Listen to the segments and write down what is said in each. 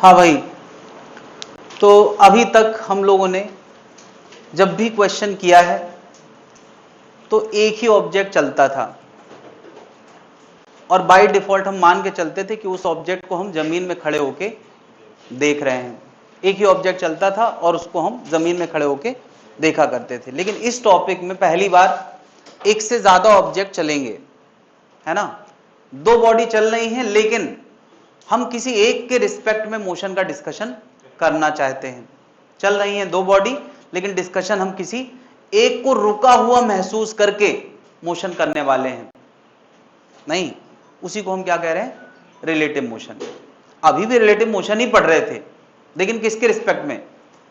हाँ भाई, तो अभी तक हम लोगों ने जब भी क्वेश्चन किया है तो एक ही ऑब्जेक्ट चलता था और बाय डिफॉल्ट हम मान के चलते थे कि उस ऑब्जेक्ट को हम जमीन में खड़े होके देख रहे हैं। एक ही ऑब्जेक्ट चलता था और उसको हम जमीन में खड़े होके देखा करते थे। लेकिन इस टॉपिक में पहली बार एक से ज्यादा ऑब्जेक्ट चलेंगे, है ना। दो बॉडी चल रही हैं लेकिन हम किसी एक के रिस्पेक्ट में मोशन का डिस्कशन करना चाहते हैं। चल रही हैं दो बॉडी लेकिन डिस्कशन हम किसी एक को रुका हुआ महसूस करके मोशन करने वाले हैं। नहीं, उसी को हम क्या कह रहे हैं, रिलेटिव मोशन। अभी भी रिलेटिव मोशन ही पढ़ रहे थे लेकिन किसके रिस्पेक्ट में,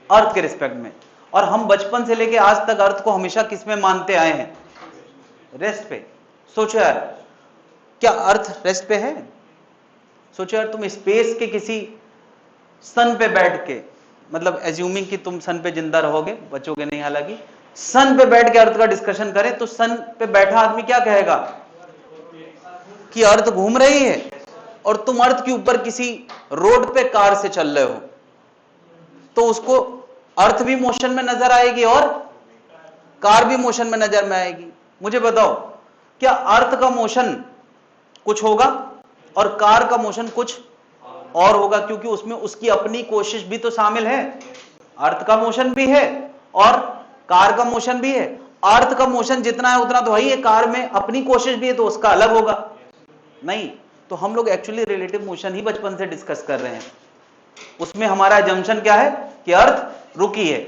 अर्थ के रिस्पेक्ट में। और हम बचपन से लेके आज तक अर्थ को हमेशा किस में मानते आए हैं, रेस्ट पे। सोचो यार, क्या अर्थ रेस्ट पे है? सोचो यार, तुम स्पेस के किसी सन पे बैठ के, मतलब एज्यूमिंग कि तुम सन पे जिंदा रहोगे, बचोगे नहीं, हालांकि सन पे बैठ के अर्थ का डिस्कशन करें तो सन पे बैठा आदमी क्या कहेगा कि अर्थ घूम रही है, और तुम अर्थ के ऊपर किसी रोड पे कार से चल रहे हो तो उसको अर्थ भी मोशन में नजर आएगी और कार भी मोशन में नजर में आएगी। मुझे बताओ, क्या अर्थ का मोशन कुछ होगा और कार का मोशन कुछ और होगा? क्योंकि उसमें उसकी अपनी कोशिश भी तो शामिल है। अर्थ का मोशन भी है और कार का मोशन भी है। अर्थ का मोशन जितना है उतना तो है ही है, कार में अपनी कोशिश भी है तो उसका अलग होगा। नहीं, तो हम लोग एक्चुअली रिलेटिव मोशन ही बचपन से डिस्कस कर रहे हैं। उसमें हमारा अजम्पशन क्या है कि अर्थ रुकी है।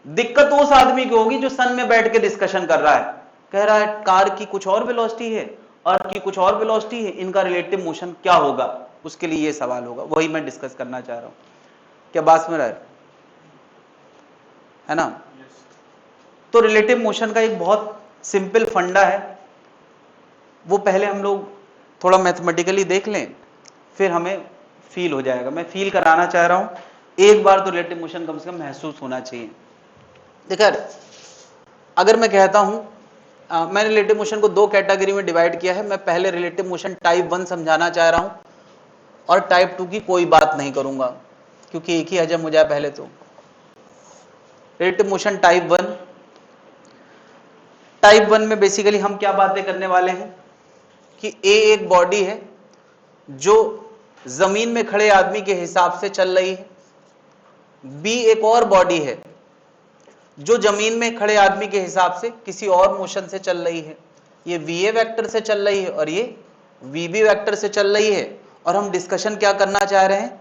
दिक्कत उस आदमी की होगी जो सन में बैठ के डिस्कशन कर रहा है, कह रहा है कार की कुछ और वेलोसिटी है, अर्थ की कुछ और वेलोसिटी है, इनका रिलेटिव मोशन क्या होगा, उसके लिए ये सवाल होगा। वही मैं डिस्कस करना चाह रहा हूं। क्या बात में रहा है ना? तो रिलेटिव मोशन का एक बहुत सिंपल फंडा है, वो पहले हम लोग थोड़ा मैथमेटिकली देख लें, फिर हमें फील हो जाएगा। मैं फील कराना चाह रहा हूं, एक बार तो रिलेटिव मोशन कम से कम महसूस होना चाहिए। देखिए, अगर मैं कहता हूं, मैंने रिलेटिव मोशन को दो कैटेगरी में डिवाइड किया है। मैं पहले रिलेटिव मोशन टाइप 1 समझाना चाह रहा हूं और टाइप 2 की कोई बात नहीं करूंगा क्योंकि एक ही हजम हो जाए पहले तो। रिलेटिव मोशन टाइप 1, टाइप 1 में बेसिकली हम क्या बातें करने वाले हैं कि ए एक बॉडी है जो जमीन में खड़े आदमी के हिसाब से चल रही है, बी एक और बॉडी है जो जमीन में खड़े आदमी के हिसाब से किसी और मोशन से चल रही है। ये वी ए वेक्टर से चल रही है और ये वी बी वेक्टर से चल रही है। और हम डिस्कशन क्या करना चाह रहे हैं,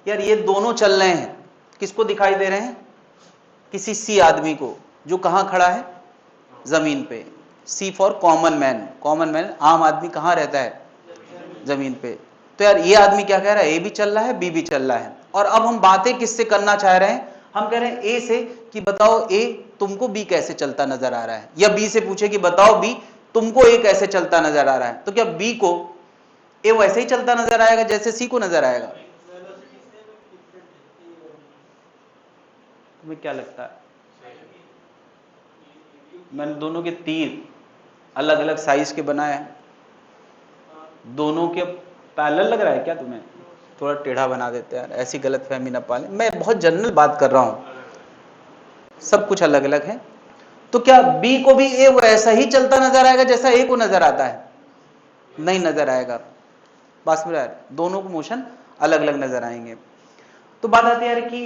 यार ये दोनों चल रहे हैं, किसको दिखाई दे रहे हैं, किसी सी आदमी को जो कहां खड़ा है, जमीन पे। C for common man. Common man, आम आदमी कहां रहता है, जमीन पे। तो यार ये आदमी क्या कह रहा है, ए भी चल रहा है, बी भी चल रहा है। और अब हम बातें किससे करना चाह रहे हैं, हम कह रहे हैं ए से कि बताओ ए तुमको बी कैसे चलता नजर आ रहा है, या बी से पूछे कि बताओ बी तुमको ए कैसे चलता नजर आ रहा है। तो क्या बी को ए वैसे ही चलता नजर आएगा जैसे सी को नजर आएगा? तुम्हें क्या लगता है? मैंने दोनों के तीर अलग अलग साइज के बनाए हैं, दोनों के पैरेलल लग रहा है क्या तुम्हें? थोड़ा टेढ़ा बना देते हैं यार, ऐसी गलतफहमी ना पालें। मैं बहुत जनरल बात कर रहा हूं, सब कुछ अलग अलग है। तो क्या बी को भी ए वैसा ही चलता नजर आएगा जैसा ए को नजर आता है? नहीं नजर आएगा। बस में यार दोनों को मोशन अलग अलग नजर आएंगे। तो बात आती है यार कि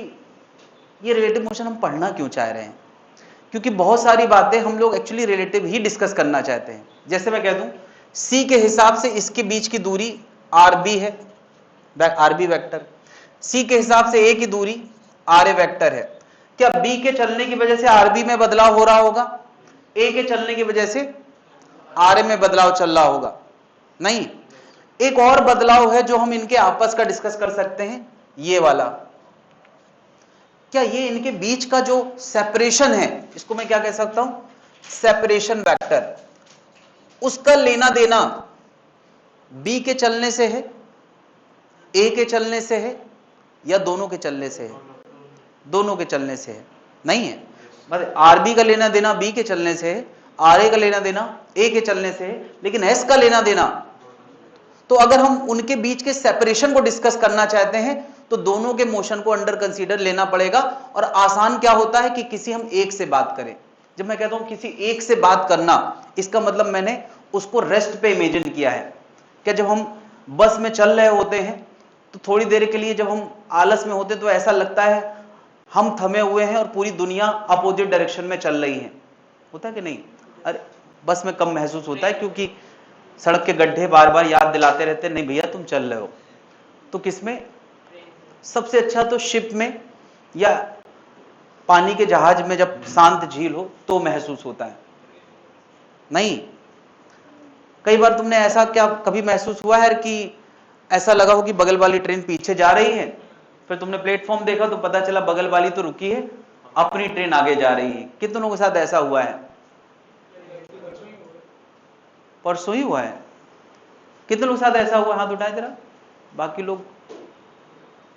ये रिलेटिव मोशन हम पढ़ना क्यों चाह रहे हैं, क्योंकि बहुत सारी बातें हम लोग एक्चुअली रिलेटिव ही डिस्कस करना चाहते हैं। जैसे मैं कह दूं सी के हिसाब से इसके बीच की दूरी आर बी है, आर बी वैक्टर। सी के हिसाब से ए की दूरी आर ए वैक्टर है। क्या बी के चलने की वजह से आर बी में बदलाव हो रहा होगा, ए के चलने की वजह से आर ए में बदलाव चल रहा होगा? नहीं, एक और बदलाव है जो हम इनके आपस का डिस्कस कर सकते हैं, ये वाला। क्या ये इनके बीच का जो सेपरेशन है, इसको मैं क्या कह सकता हूं, सेपरेशन वेक्टर, उसका लेना देना बी के चलने से है, ए के चलने से है, या दोनों के चलने से है? दोनों के चलने से है। नहीं है, मतलब आरबी का लेना देना बी के चलने से है, आर ए का लेना देना ए के चलने से है, लेकिन एस का लेना देना, तो अगर हम उनके बीच के सेपरेशन को डिस्कस करना चाहते हैं तो दोनों के मोशन को अंडर कंसीडर लेना पड़ेगा। और आसान क्या होता है कि किसी हम एक से बात करें। जब मैं कहता हूं किसी एक से बात करना, इसका मतलब मैंने उसको रेस्ट पे इमेजिन किया है। क्या जब हम बस में चल रहे होते हैं तो थोड़ी देर के लिए जब हम आलस में होते हैं तो ऐसा लगता है हम थमे हुए हैं और पूरी दुनिया अपोजिट डायरेक्शन में चल रही है, होता है कि नहीं? अरे बस में कम महसूस होता है क्योंकि सड़क के गड्ढे बार बार याद दिलाते रहते हैं, नहीं भैया तुम चल रहे हो। तो किसमें सबसे अच्छा? तो शिप में या पानी के जहाज में, जब शांत झील हो तो महसूस होता है। नहीं, कई बार तुमने ऐसा क्या कभी महसूस हुआ है कि ऐसा लगा हो कि बगल वाली ट्रेन पीछे जा रही है, फिर तुमने प्लेटफॉर्म देखा तो पता चला बगल वाली तो रुकी है, अपनी ट्रेन आगे जा रही है। कितनों के साथ ऐसा हुआ है? परसों ही हुआ है। कितने लोग के साथ ऐसा हुआ? हाथ उठाए जरा। बाकी लोग,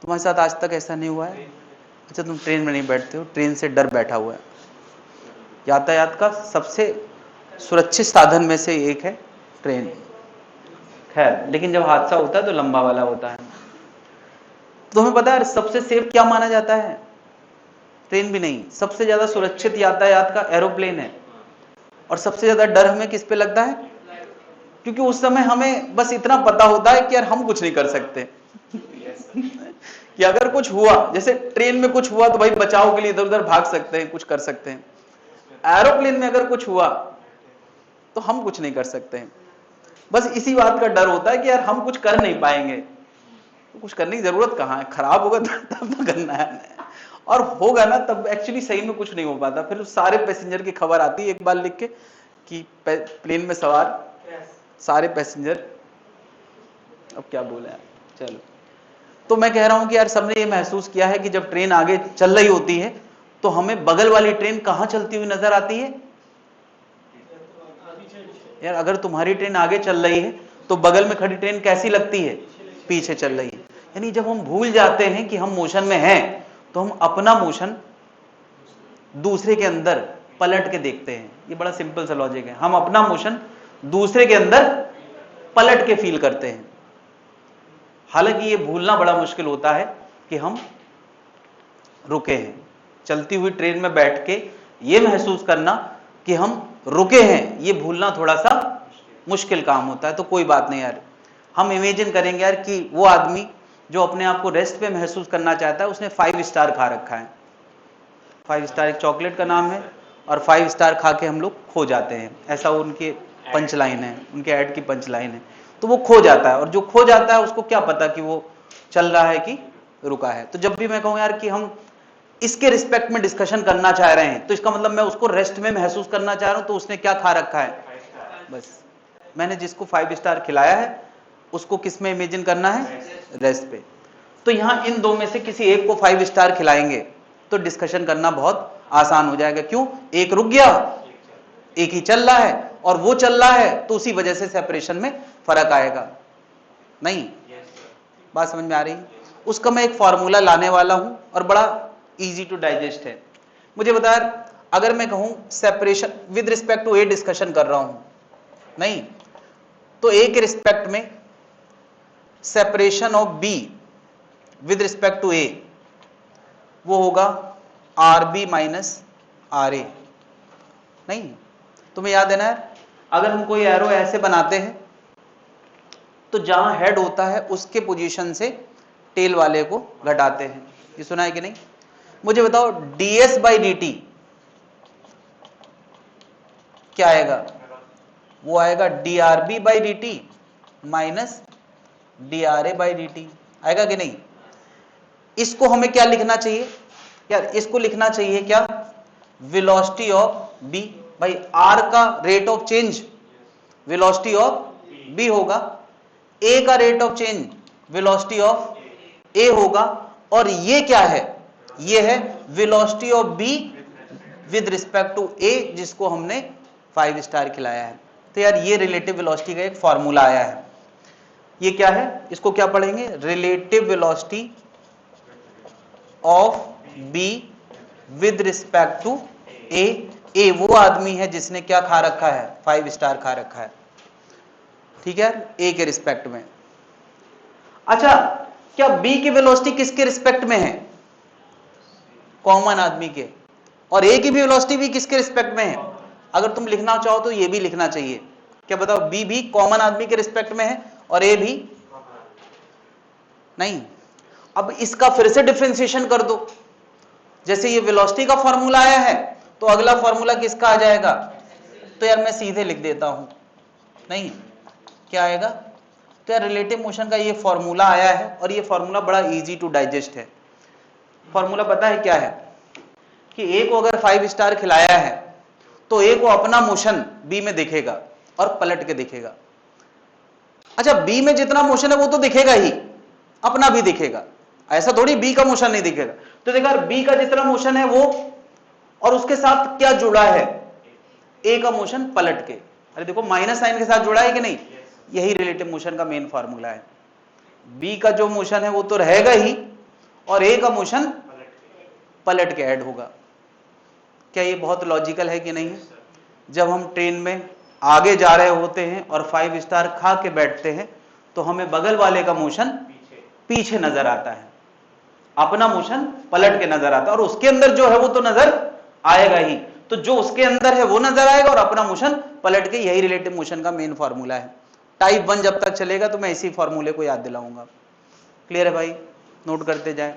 तुम्हारे साथ आज तक ऐसा नहीं हुआ है? अच्छा, तुम ट्रेन में नहीं बैठते हो, ट्रेन से डर बैठा हुआ है। यातायात का सबसे सुरक्षित साधन में से एक है ट्रेन। खैर, लेकिन जब हादसा होता है तो लंबा वाला होता है। तो तुम्हें पता है सबसे सेफ क्या माना जाता है? ट्रेन भी नहीं, सबसे ज्यादा सुरक्षित यातायात का एरोप्लेन है। और सबसे ज्यादा डर हमें किस पे लगता है? क्योंकि उस समय हमें बस इतना पता होता है कि यार हम कुछ नहीं कर सकते कि अगर कुछ हुआ, जैसे ट्रेन में कुछ हुआ तो भाई बचाव के लिए इधर उधर भाग सकते हैं, कुछ कर सकते हैं। एरोप्लेन में अगर कुछ हुआ तो हम कुछ नहीं कर सकते हैं। बस इसी बात का डर होता है कि यार हम कुछ कर नहीं पाएंगे। तो कुछ करने की जरूरत कहाँ है? खराब होगा तब तो करना है, और होगा ना तब एक्चुअली सही में कुछ नहीं हो पाता। फिर सारे पैसेंजर की खबर आती है एक बार लिख के कि प्लेन में सवार सारे पैसेंजर, अब क्या बोले यार, चलो। तो मैं कह रहा हूं कि यार सबने ये महसूस किया है कि जब ट्रेन आगे चल रही होती है तो हमें बगल वाली ट्रेन कहां चलती हुई नजर आती है? यार अगर तुम्हारी ट्रेन आगे चल रही है तो बगल में खड़ी ट्रेन कैसी लगती है? पीछे चल रही है। यानी जब हम भूल जाते हैं कि हम मोशन में हैं तो हम अपना मोशन दूसरे के अंदर पलट के देखते हैं। ये बड़ा सिंपल सा लॉजिक है। हम अपना मोशन दूसरे के अंदर पलट के फील करते हैं। हालांकि ये भूलना बड़ा मुश्किल होता है कि हम रुके हैं। चलती हुई ट्रेन में बैठ के ये महसूस करना कि हम रुके हैं, ये भूलना थोड़ा सा मुश्किल काम होता है। तो कोई बात नहीं यार, हम इमेजिन करेंगे यार कि वो आदमी जो अपने आप को रेस्ट पे महसूस करना चाहता है उसने 5 स्टार खा रखा है। 5 स्टार एक चॉकलेट का नाम है, और 5 स्टार खा के हम लोग खो जाते हैं, ऐसा उनके पंच लाइन है, उनके ऐड की पंच लाइन है। तो वो खो जाता है, और जो खो जाता है उसको क्या पता कि वो चल रहा है कि रुका है। तो जब भी मैं कहूँ यार कि हम इसके रिस्पेक्ट में डिस्कशन करना चाह रहे हैं तो इसका मतलब मैं उसको रेस्ट में महसूस करना चाह रहा हूं। तो उसने क्या खा रखा है? बस मैंने जिसको 5 स्टार खिलाया है उसको किस में इमेजिन करना है? रेस्ट पे। तो यहां इन दो में से किसी एक को 5 स्टार खिलाएंगे तो डिस्कशन करना बहुत आसान हो जाएगा। क्यों? एक रुक गया, एक ही चल रहा है, और वो चल रहा है तो उसी वजह से सेपरेशन में फर्क आएगा। नहीं, बात समझ में आ रही? उसका मैं एक फॉर्मूला लाने वाला हूं और बड़ा इजी टू डाइजेस्ट है। मुझे बता, अगर मैं कहूं separation with respect to A discussion कर रहा हूं, नहीं तो ए के रिस्पेक्ट में separation of B with respect to A वो होगा R B minus R A. नहीं, तुम्हें याद है ना, अगर हम कोई एरो ऐसे बनाते हैं तो जहां हेड होता है उसके पोजीशन से टेल वाले को घटाते हैं। ये सुना है कि नहीं? मुझे बताओ ds बाई डी टी क्या आएगा? वो आएगा drb by D T minus dra by D T, आएगा कि नहीं? इसको हमें क्या लिखना चाहिए यार? इसको लिखना चाहिए क्या? Velocity of b। भाई r का rate of change velocity of b होगा, a का rate of change velocity of a होगा, और ये क्या है? ये है velocity of b with respect to a, जिसको हमने 5 स्टार खिलाया है। तो यार ये रिलेटिव वेलोसिटी का एक फॉर्मूला आया है। ये क्या है? इसको क्या पढ़ेंगे? Relative velocity of b with respect to a। a वो आदमी है जिसने क्या खा रखा है? 5 स्टार खा रखा है। ठीक है, a के रिस्पेक्ट में। अच्छा, क्या बी की वेलोसिटी किसके रिस्पेक्ट में है? कॉमन आदमी के। और ए की भी वेलोसिटी भी किसके रिस्पेक्ट में है? अगर तुम लिखना चाहो तो ये भी लिखना चाहिए। क्या बताओ, बी भी कॉमन आदमी के रिस्पेक्ट में है और ए भी नहीं। अब इसका फिर से डिफरेंशिएशन कर दो। जैसे ये वेलोसिटी का फॉर्मूला आया है तो अगला फॉर्मूला किसका आ जाएगा? तो यार मैं सीधे लिख देता हूं, नहीं क्या आएगा? तो यार रिलेटिव मोशन का ये फॉर्मूला आया है और ये फॉर्मूला बड़ा इजी टू डाइजेस्ट है। फॉर्मूला पता है क्या है? कि ए को अगर 5 स्टार खिलाया है तो ए को अपना मोशन बी में दिखेगा और पलट के दिखेगा। अच्छा, बी में जितना मोशन है वो तो दिखेगा ही, अपना भी दिखेगा, ऐसा थोड़ी बी का मोशन नहीं दिखेगा। तो देखा, बी का जितना मोशन है वो, और उसके साथ क्या जुड़ा है? ए का मोशन पलट के। अरे देखो माइनस साइन के साथ जुड़ा है कि नहीं? यही रिलेटिव मोशन का मेन फॉर्मूला है। बी का जो मोशन है वो तो रहेगा ही और ए का मोशन पलट के ऐड होगा। क्या ये बहुत लॉजिकल है कि नहीं? जब हम ट्रेन में आगे जा रहे होते हैं और 5 स्टार खा के बैठते हैं तो हमें बगल वाले का मोशन पीछे नजर आता है, अपना मोशन पलट के नजर आता है, और उसके अंदर जो है वो तो नजर आएगा ही। तो जो उसके अंदर है वो नजर आएगा और अपना मोशन पलट के, यही रिलेटिव मोशन का मेन फॉर्मूला है। टाइप 1 जब तक चलेगा तो मैं इसी फॉर्मूले को याद दिलाऊंगा। क्लियर है भाई? नोट करते जाए।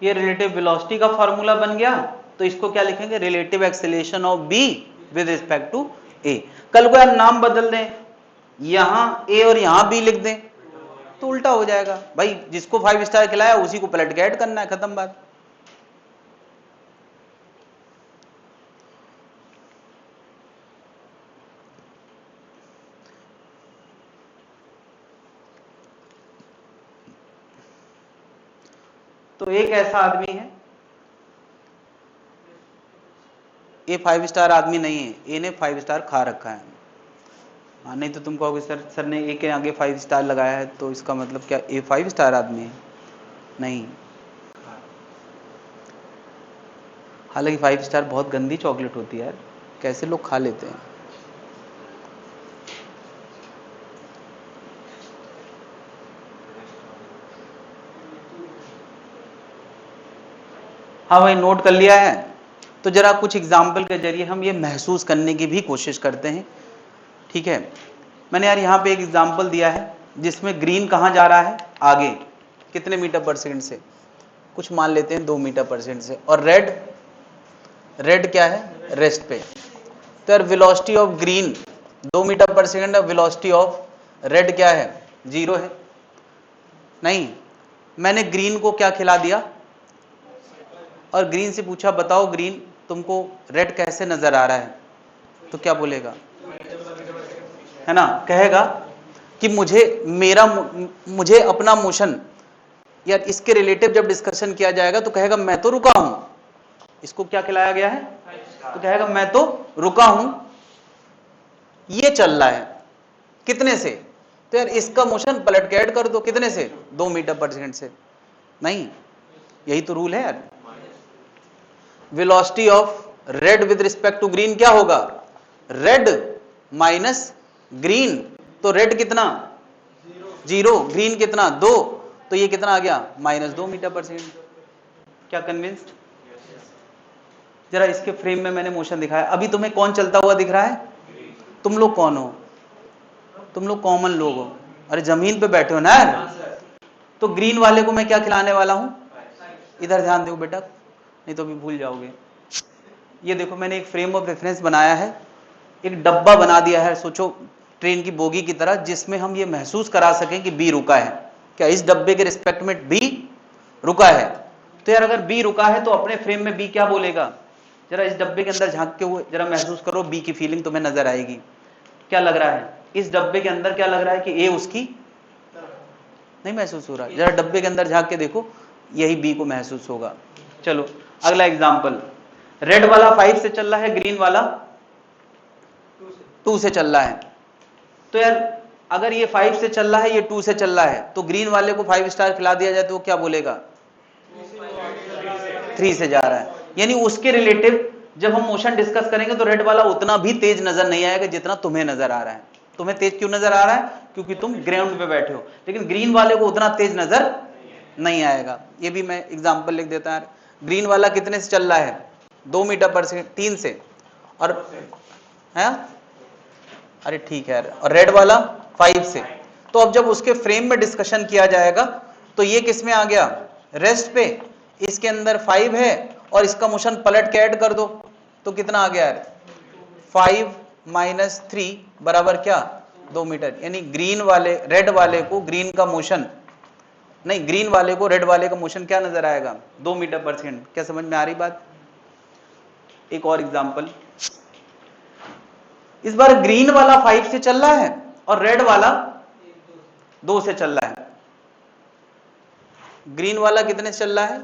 ये रिलेटिव वेलोसिटी का फॉर्मूला बन गया, तो इसको क्या लिखेंगे? Relative acceleration of B with respect to A. कल को यार नाम बदल दें, यहां ए और यहां बी लिख दें तो उल्टा हो जाएगा भाई। जिसको 5 स्टार खिलाया उसी को पलट के ऐड करना है, खत्म बात। तो एक ऐसा आदमी है, ए 5 स्टार आदमी नहीं है, ए ने 5 स्टार खा रखा है। हाँ, नहीं तो तुम कहोगे सर ने ए के आगे 5 स्टार लगाया है तो इसका मतलब क्या ए 5 स्टार आदमी है? नहीं। हालांकि 5 स्टार बहुत गंदी चॉकलेट होती है यार, कैसे लोग खा लेते हैं। हाँ भाई, नोट कर लिया है? तो जरा कुछ एग्जाम्पल के जरिए हम ये महसूस करने की भी कोशिश करते हैं, ठीक है? मैंने यार यहाँ पे एक एग्जाम्पल दिया है जिसमें ग्रीन कहाँ जा रहा है? आगे। कितने मीटर पर सेकंड से? कुछ मान लेते हैं 2 मीटर पर सेकंड से। और रेड क्या है? रेस्ट पे। तो यार वेलोसिटी ऑफ ग्रीन 2 मीटर पर सेकंड, वेलोसिटी ऑफ रेड क्या है? 0 है। नहीं, मैंने ग्रीन को क्या खिला दिया और ग्रीन से पूछा बताओ ग्रीन तुमको रेड कैसे नजर आ रहा है, तो क्या बोलेगा? है ना, कहेगा कि मुझे अपना मोशन, यार इसके रिलेटिव जब डिस्कशन किया जाएगा तो कहेगा मैं तो रुका हूं। इसको क्या खिलाया गया है? तो कहेगा मैं तो रुका हूं, ये चल रहा है। कितने से? तो यार इसका मोशन पलट के ऐड कर दो। कितने से? 2 मीटर पर सेकंड से। नहीं, यही तो रूल है यार। Velocity of red with respect to green क्या होगा? Red minus green. तो रेड कितना? 0, ग्रीन कितना? 2, तो ये कितना आ गया? -2 मीटर पर सेकंड। क्या कन्विंस्ड? जरा इसके फ्रेम में मैंने मोशन दिखाया। अभी तुम्हें कौन चलता हुआ दिख रहा है? तुम लोग कौन हो? तुम लोग कॉमन लोग हो। अरे जमीन पे बैठे हो ना यार। तो ग्रीन वाले को मैं क्या खिलाने वाला हूं? इधर ध्यान दो बेटा, नहीं तो अभी भूल जाओगे। ये देखो मैंने एक फ्रेम ऑफ रेफरेंस बनाया है, एक डब्बा बना दिया है, सोचो ट्रेन की बोगी की तरह, जिसमें हम ये महसूस करा सकें कि बी रुका है। क्या इस डब्बे के रिस्पेक्ट में बी रुका है? तो यार अगर बी रुका है तो अपने फ्रेम में बी क्या बोलेगा? जरा इस डब्बे के अंदर झांक के हुए जरा महसूस करो, बी की फीलिंग तुम्हें नजर आएगी। क्या लग रहा है इस डब्बे के अंदर? क्या लग रहा है कि ए उसकी नहीं महसूस हो रहा है? जरा डब्बे के अंदर झांक के देखो, यही बी को महसूस होगा। चलो अगला एग्जाम्पल, रेड वाला 5 से चल रहा है, ग्रीन वाला 2 से चल रहा है। तो यार अगर ये 5 से चल रहा है, ये 2 से चल रहा है, तो ग्रीन वाले को 5 स्टार खिला दिया जाए तो वो क्या बोलेगा? 3 से जा रहा है। यानी उसके रिलेटिव जब हम मोशन डिस्कस करेंगे तो रेड वाला उतना भी तेज नजर नहीं आएगा जितना तुम्हें नजर आ रहा है। तुम्हें तेज क्यों नजर आ रहा है? क्योंकि तुम ग्राउंड पे बैठे हो। लेकिन ग्रीन वाले को उतना तेज नजर नहीं आएगा। ये भी मैं एग्जांपल लिख देता है। ग्रीन वाला कितने से चल रहा है? 2 मीटर पर सेकंड, 3 से, और है, अरे ठीक है। और रेड वाला 5 से। तो अब जब उसके फ्रेम में डिस्कशन किया जाएगा तो ये किस में आ गया? रेस्ट पे। इसके अंदर 5 है और इसका मोशन पलट के ऐड कर दो तो कितना आ गया? 5 माइनस 3 बराबर क्या? 2 मीटर। यानी ग्रीन वाले रेड वाले को ग्रीन का मोशन नहीं, ग्रीन वाले को रेड वाले का मोशन क्या नजर आएगा? 2 मीटर पर सेकंड। क्या समझ में आ रही बात? एक और एग्जांपल, इस बार ग्रीन वाला 5 से चल रहा है और रेड वाला 2 से चल रहा है। ग्रीन वाला कितने से चल रहा है?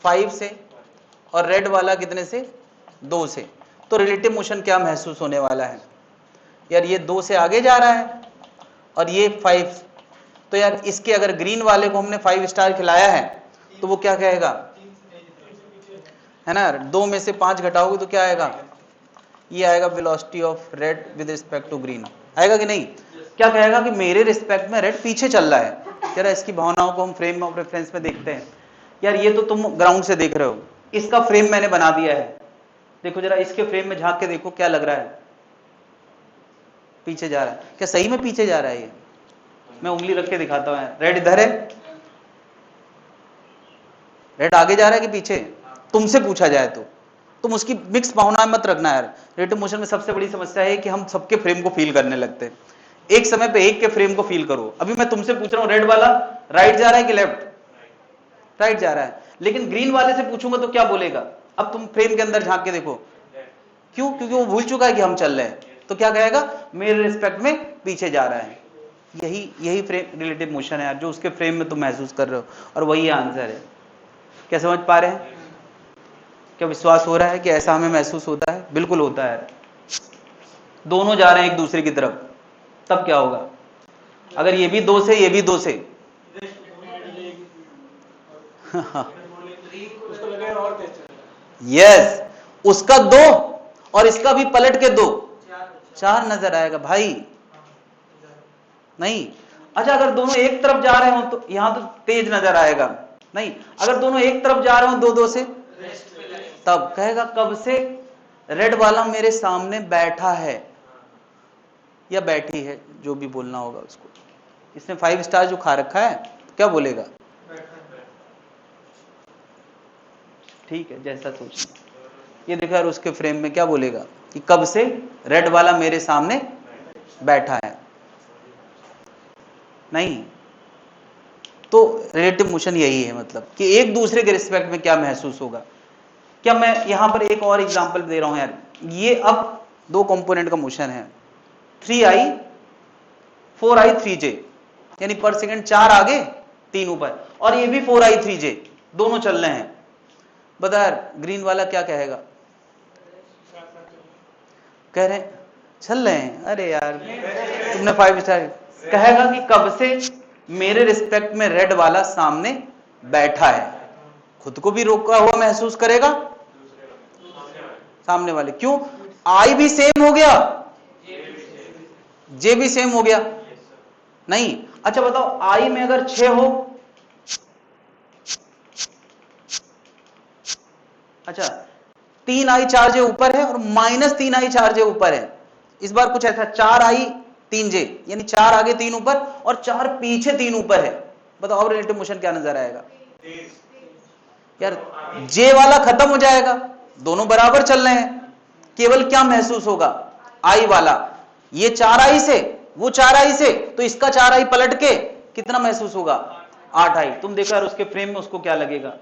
5 से, और रेड वाला कितने से? 2 से। तो रिलेटिव मोशन क्या महसूस होने वाला है? यार ये 2 से आगे जा रहा है और ये 5। तो यार इसके अगर ग्रीन वाले को हमने 5 स्टार खिलाया है तो वो क्या कहेगा? है ना, 2 में से 5 घटाओगे तो क्या आएगा? ये आएगा velocity of red with respect to green. आएगा कि नहीं? क्या कहेगा कि मेरे रिस्पेक्ट में रेड पीछे चल रहा है। जरा इसकी भावनाओं को हम फ्रेम ऑफ रेफरेंस में देखते हैं। यार ये तो तुम ग्राउंड से देख रहे हो, इसका फ्रेम मैंने बना दिया है। देखो जरा इसके फ्रेम में झांक के देखो, क्या लग रहा है? पीछे जा रहा है। क्या सही में पीछे जा रहा है? ये मैं उंगली रख के दिखाता हूं। रेड इधर है, रेड आगे जा रहा है कि पीछे? तुमसे पूछा जाए तो तुम उसकी मिक्स भावनाएं मत रखना यार। रिलेटिव मोशन में सबसे बड़ी समस्या है कि हम सबके फ्रेम को फील करने लगते हैं। एक समय पे एक के फ्रेम को फील करो। अभी मैं तुमसे पूछ रहा हूं रेड वाला राइट जा रहा है कि लेफ्ट? राइट जा रहा है। लेकिन ग्रीन वाले से पूछूंगा तो क्या बोलेगा? अब तुम फ्रेम के अंदर झांक के देखो। क्यों? क्योंकि वो भूल चुका है कि हम चल रहे हैं। तो क्या कहेगा? मेरे रिस्पेक्ट में पीछे जा रहा है। यही फ्रेम रिलेटिव मोशन है यार, जो उसके फ्रेम में तुम महसूस कर रहे हो, और वही आंसर है। क्या समझ पा रहे हैं? क्या विश्वास हो रहा है कि ऐसा हमें महसूस होता है? बिल्कुल होता है। दोनों जा रहे हैं एक दूसरे की तरफ, तब क्या होगा? अगर ये भी 2 से, ये भी 2 से, यस, उसका 2 और इसका भी पलट के 2, 4 नजर आएगा भाई। नहीं, अच्छा अगर दोनों एक तरफ जा रहे हो तो यहां तो तेज नजर आएगा। नहीं, अगर दोनों एक तरफ जा रहे हो 2-2 से, तब कहेगा कब से रेड वाला मेरे सामने बैठा है या बैठी है, जो भी बोलना होगा उसको। इसने 5 स्टार जो खा रखा है, क्या बोलेगा? ठीक है, जैसा सोचना। ये देखो यार, उसके फ्रेम में क्या बोलेगा कि कब से रेड वाला मेरे सामने बैठा है। नहीं, तो रिलेटिव मोशन यही है, मतलब कि एक दूसरे के रिस्पेक्ट में क्या महसूस होगा। क्या मैं यहां पर एक और एग्जांपल दे रहा हूं यार। ये अब 2 कंपोनेंट का मोशन है, 3i 4i 3j, यानी पर सेकंड 4 आगे 3 ऊपर, और ये भी 4i 3j, दोनों चल रहे हैं। बता यार ग्रीन वाला क्या कहेगा? कह रहे हैं चल रहे हैं, अरे यार तुमने 5 स्टार। कहेगा कि कब से मेरे रिस्पेक्ट में रेड वाला सामने बैठा है। खुद को भी रोका हुआ महसूस करेगा, सामने वाले। क्यों? आई भी सेम हो गया, जे भी सेम हो गया। नहीं, अच्छा बताओ आई में अगर 6 हो, अच्छा 3i 4j ऊपर है और -3i 4j ऊपर है। इस बार कुछ ऐसा 4i 3j, यानी 4 आगे 3 ऊपर और 4 पीछे 3 ऊपर है। बताओ अब रिलेटिव मोशन क्या नजर आएगा? यार जे वाला खत्म हो जाएगा, दोनों बराबर चल रहे हैं। केवल क्या महसूस होगा? आई वाला, ये 4i से, वो 4i से, तो इसका 4i पलट के कितना महसूस होगा? 8i। तुम देखो यार उसके फ्रेम में उसको क्या लगेगा?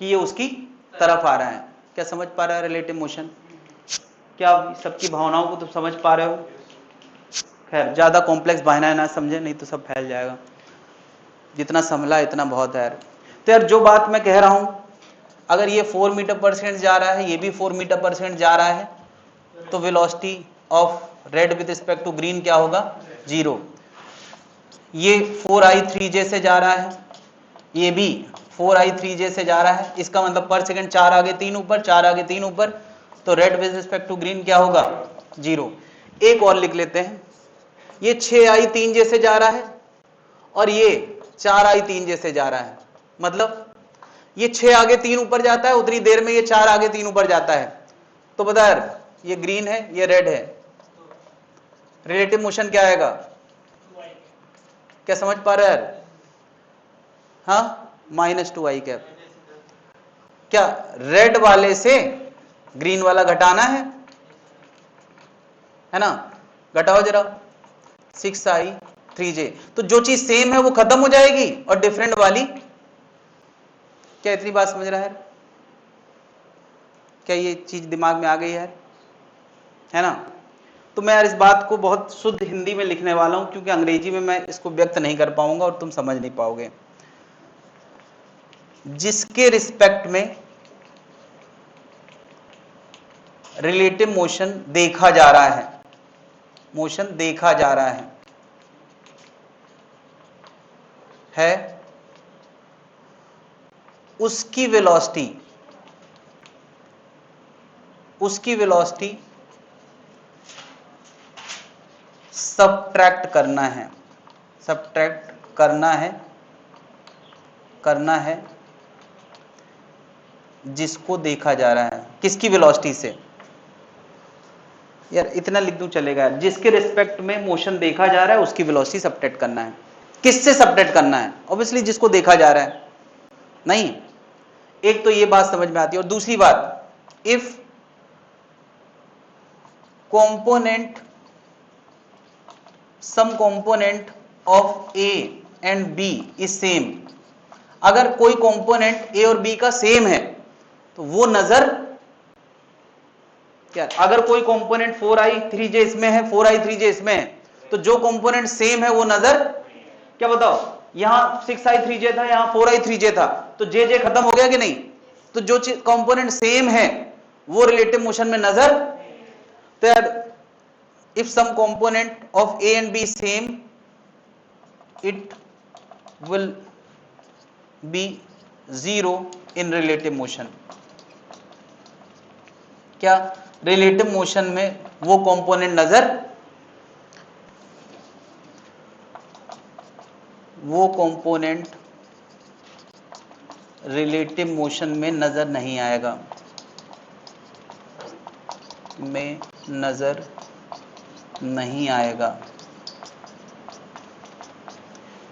कि ये उसकी तरफ आ रहा है। क्या समझ पा रहा है रिलेटिव मोशन? क्या सबकी भावनाओं को तो समझ पा रहे हो? खैर ज्यादा कॉम्प्लेक्स बहाना ना समझे, नहीं तो सब फैल जाएगा। जितना संभला इतना बहुत है। तो यार जो बात मैं कह रहा हूं, अगर ये 4 मीटर पर सेकेंड जा रहा है, ये भी 4 मीटर पर सेकेंड जा रहा है, तो velocity of red with respect to green क्या होगा? 0। ये 4i3j से जा रहा है, ये भी 4i3j से जा रहा है, इसका मतलब पर सेकंड 4 आगे 3 ऊपर, 4 आगे 3 ऊपर, तो red with respect to green क्या होगा? 0। एक और लिख लेते हैं, ये 6i3j से जा रहा है और ये 4i3j से जा रहा है, मतलब ये 6 आगे 3 ऊपर जाता है, उतनी देर में ये 4 आगे 3 ऊपर जाता है। तो बता यार, ये ग्रीन है, ये रेड है, रिलेटिव मोशन क्या आएगा? क्या समझ पा रहे हैं यार? हाँ, -2i कैप। क्या रेड वाले से ग्रीन वाला घटाना है ना? घटाओ जरा, 6i3j। तो जो चीज सेम है वो खत्म हो जाएगी और डिफरेंट वाली, क्या इतनी बात समझ रहा है? क्या ये चीज दिमाग में आ गई है ना? तो मैं यार इस बात को बहुत शुद्ध हिंदी में लिखने वाला हूं, क्योंकि अंग्रेजी में मैं इसको व्यक्त नहीं कर पाऊंगा और तुम समझ नहीं पाओगे। जिसके रिस्पेक्ट में रिलेटिव मोशन देखा जा रहा है, मोशन देखा जा रहा है उसकी वेलोसिटी सब्ट्रैक्ट करना है जिसको देखा जा रहा है। किसकी वेलोसिटी से? यार इतना लिख दूं चलेगा, जिसके रिस्पेक्ट में मोशन देखा जा रहा है उसकी वेलोसिटी सब्ट्रैक्ट करना है। किससे सब्ट्रैक्ट करना है? ऑब्वियसली जिसको देखा जा रहा है। नहीं, एक तो ये बात समझ में आती है, और दूसरी बात, if some component of A and B is same, अगर कोई कंपोनेंट ए और बी का सेम है तो वो नजर, क्या अगर कोई कंपोनेंट 4i3j इसमें है, 4i3j इसमें है, तो जो कंपोनेंट सेम है वो नजर, क्या बताओ, यहां 6i3j था, यहां 4i3j था, तो जे खत्म हो गया कि नहीं? तो जो कंपोनेंट सेम है वो रिलेटिव मोशन में नजर। तो यार if some component of A and B same, it will be 0 in relative motion. क्या रिलेटिव मोशन में वो कंपोनेंट रिलेटिव मोशन में नजर नहीं आएगा,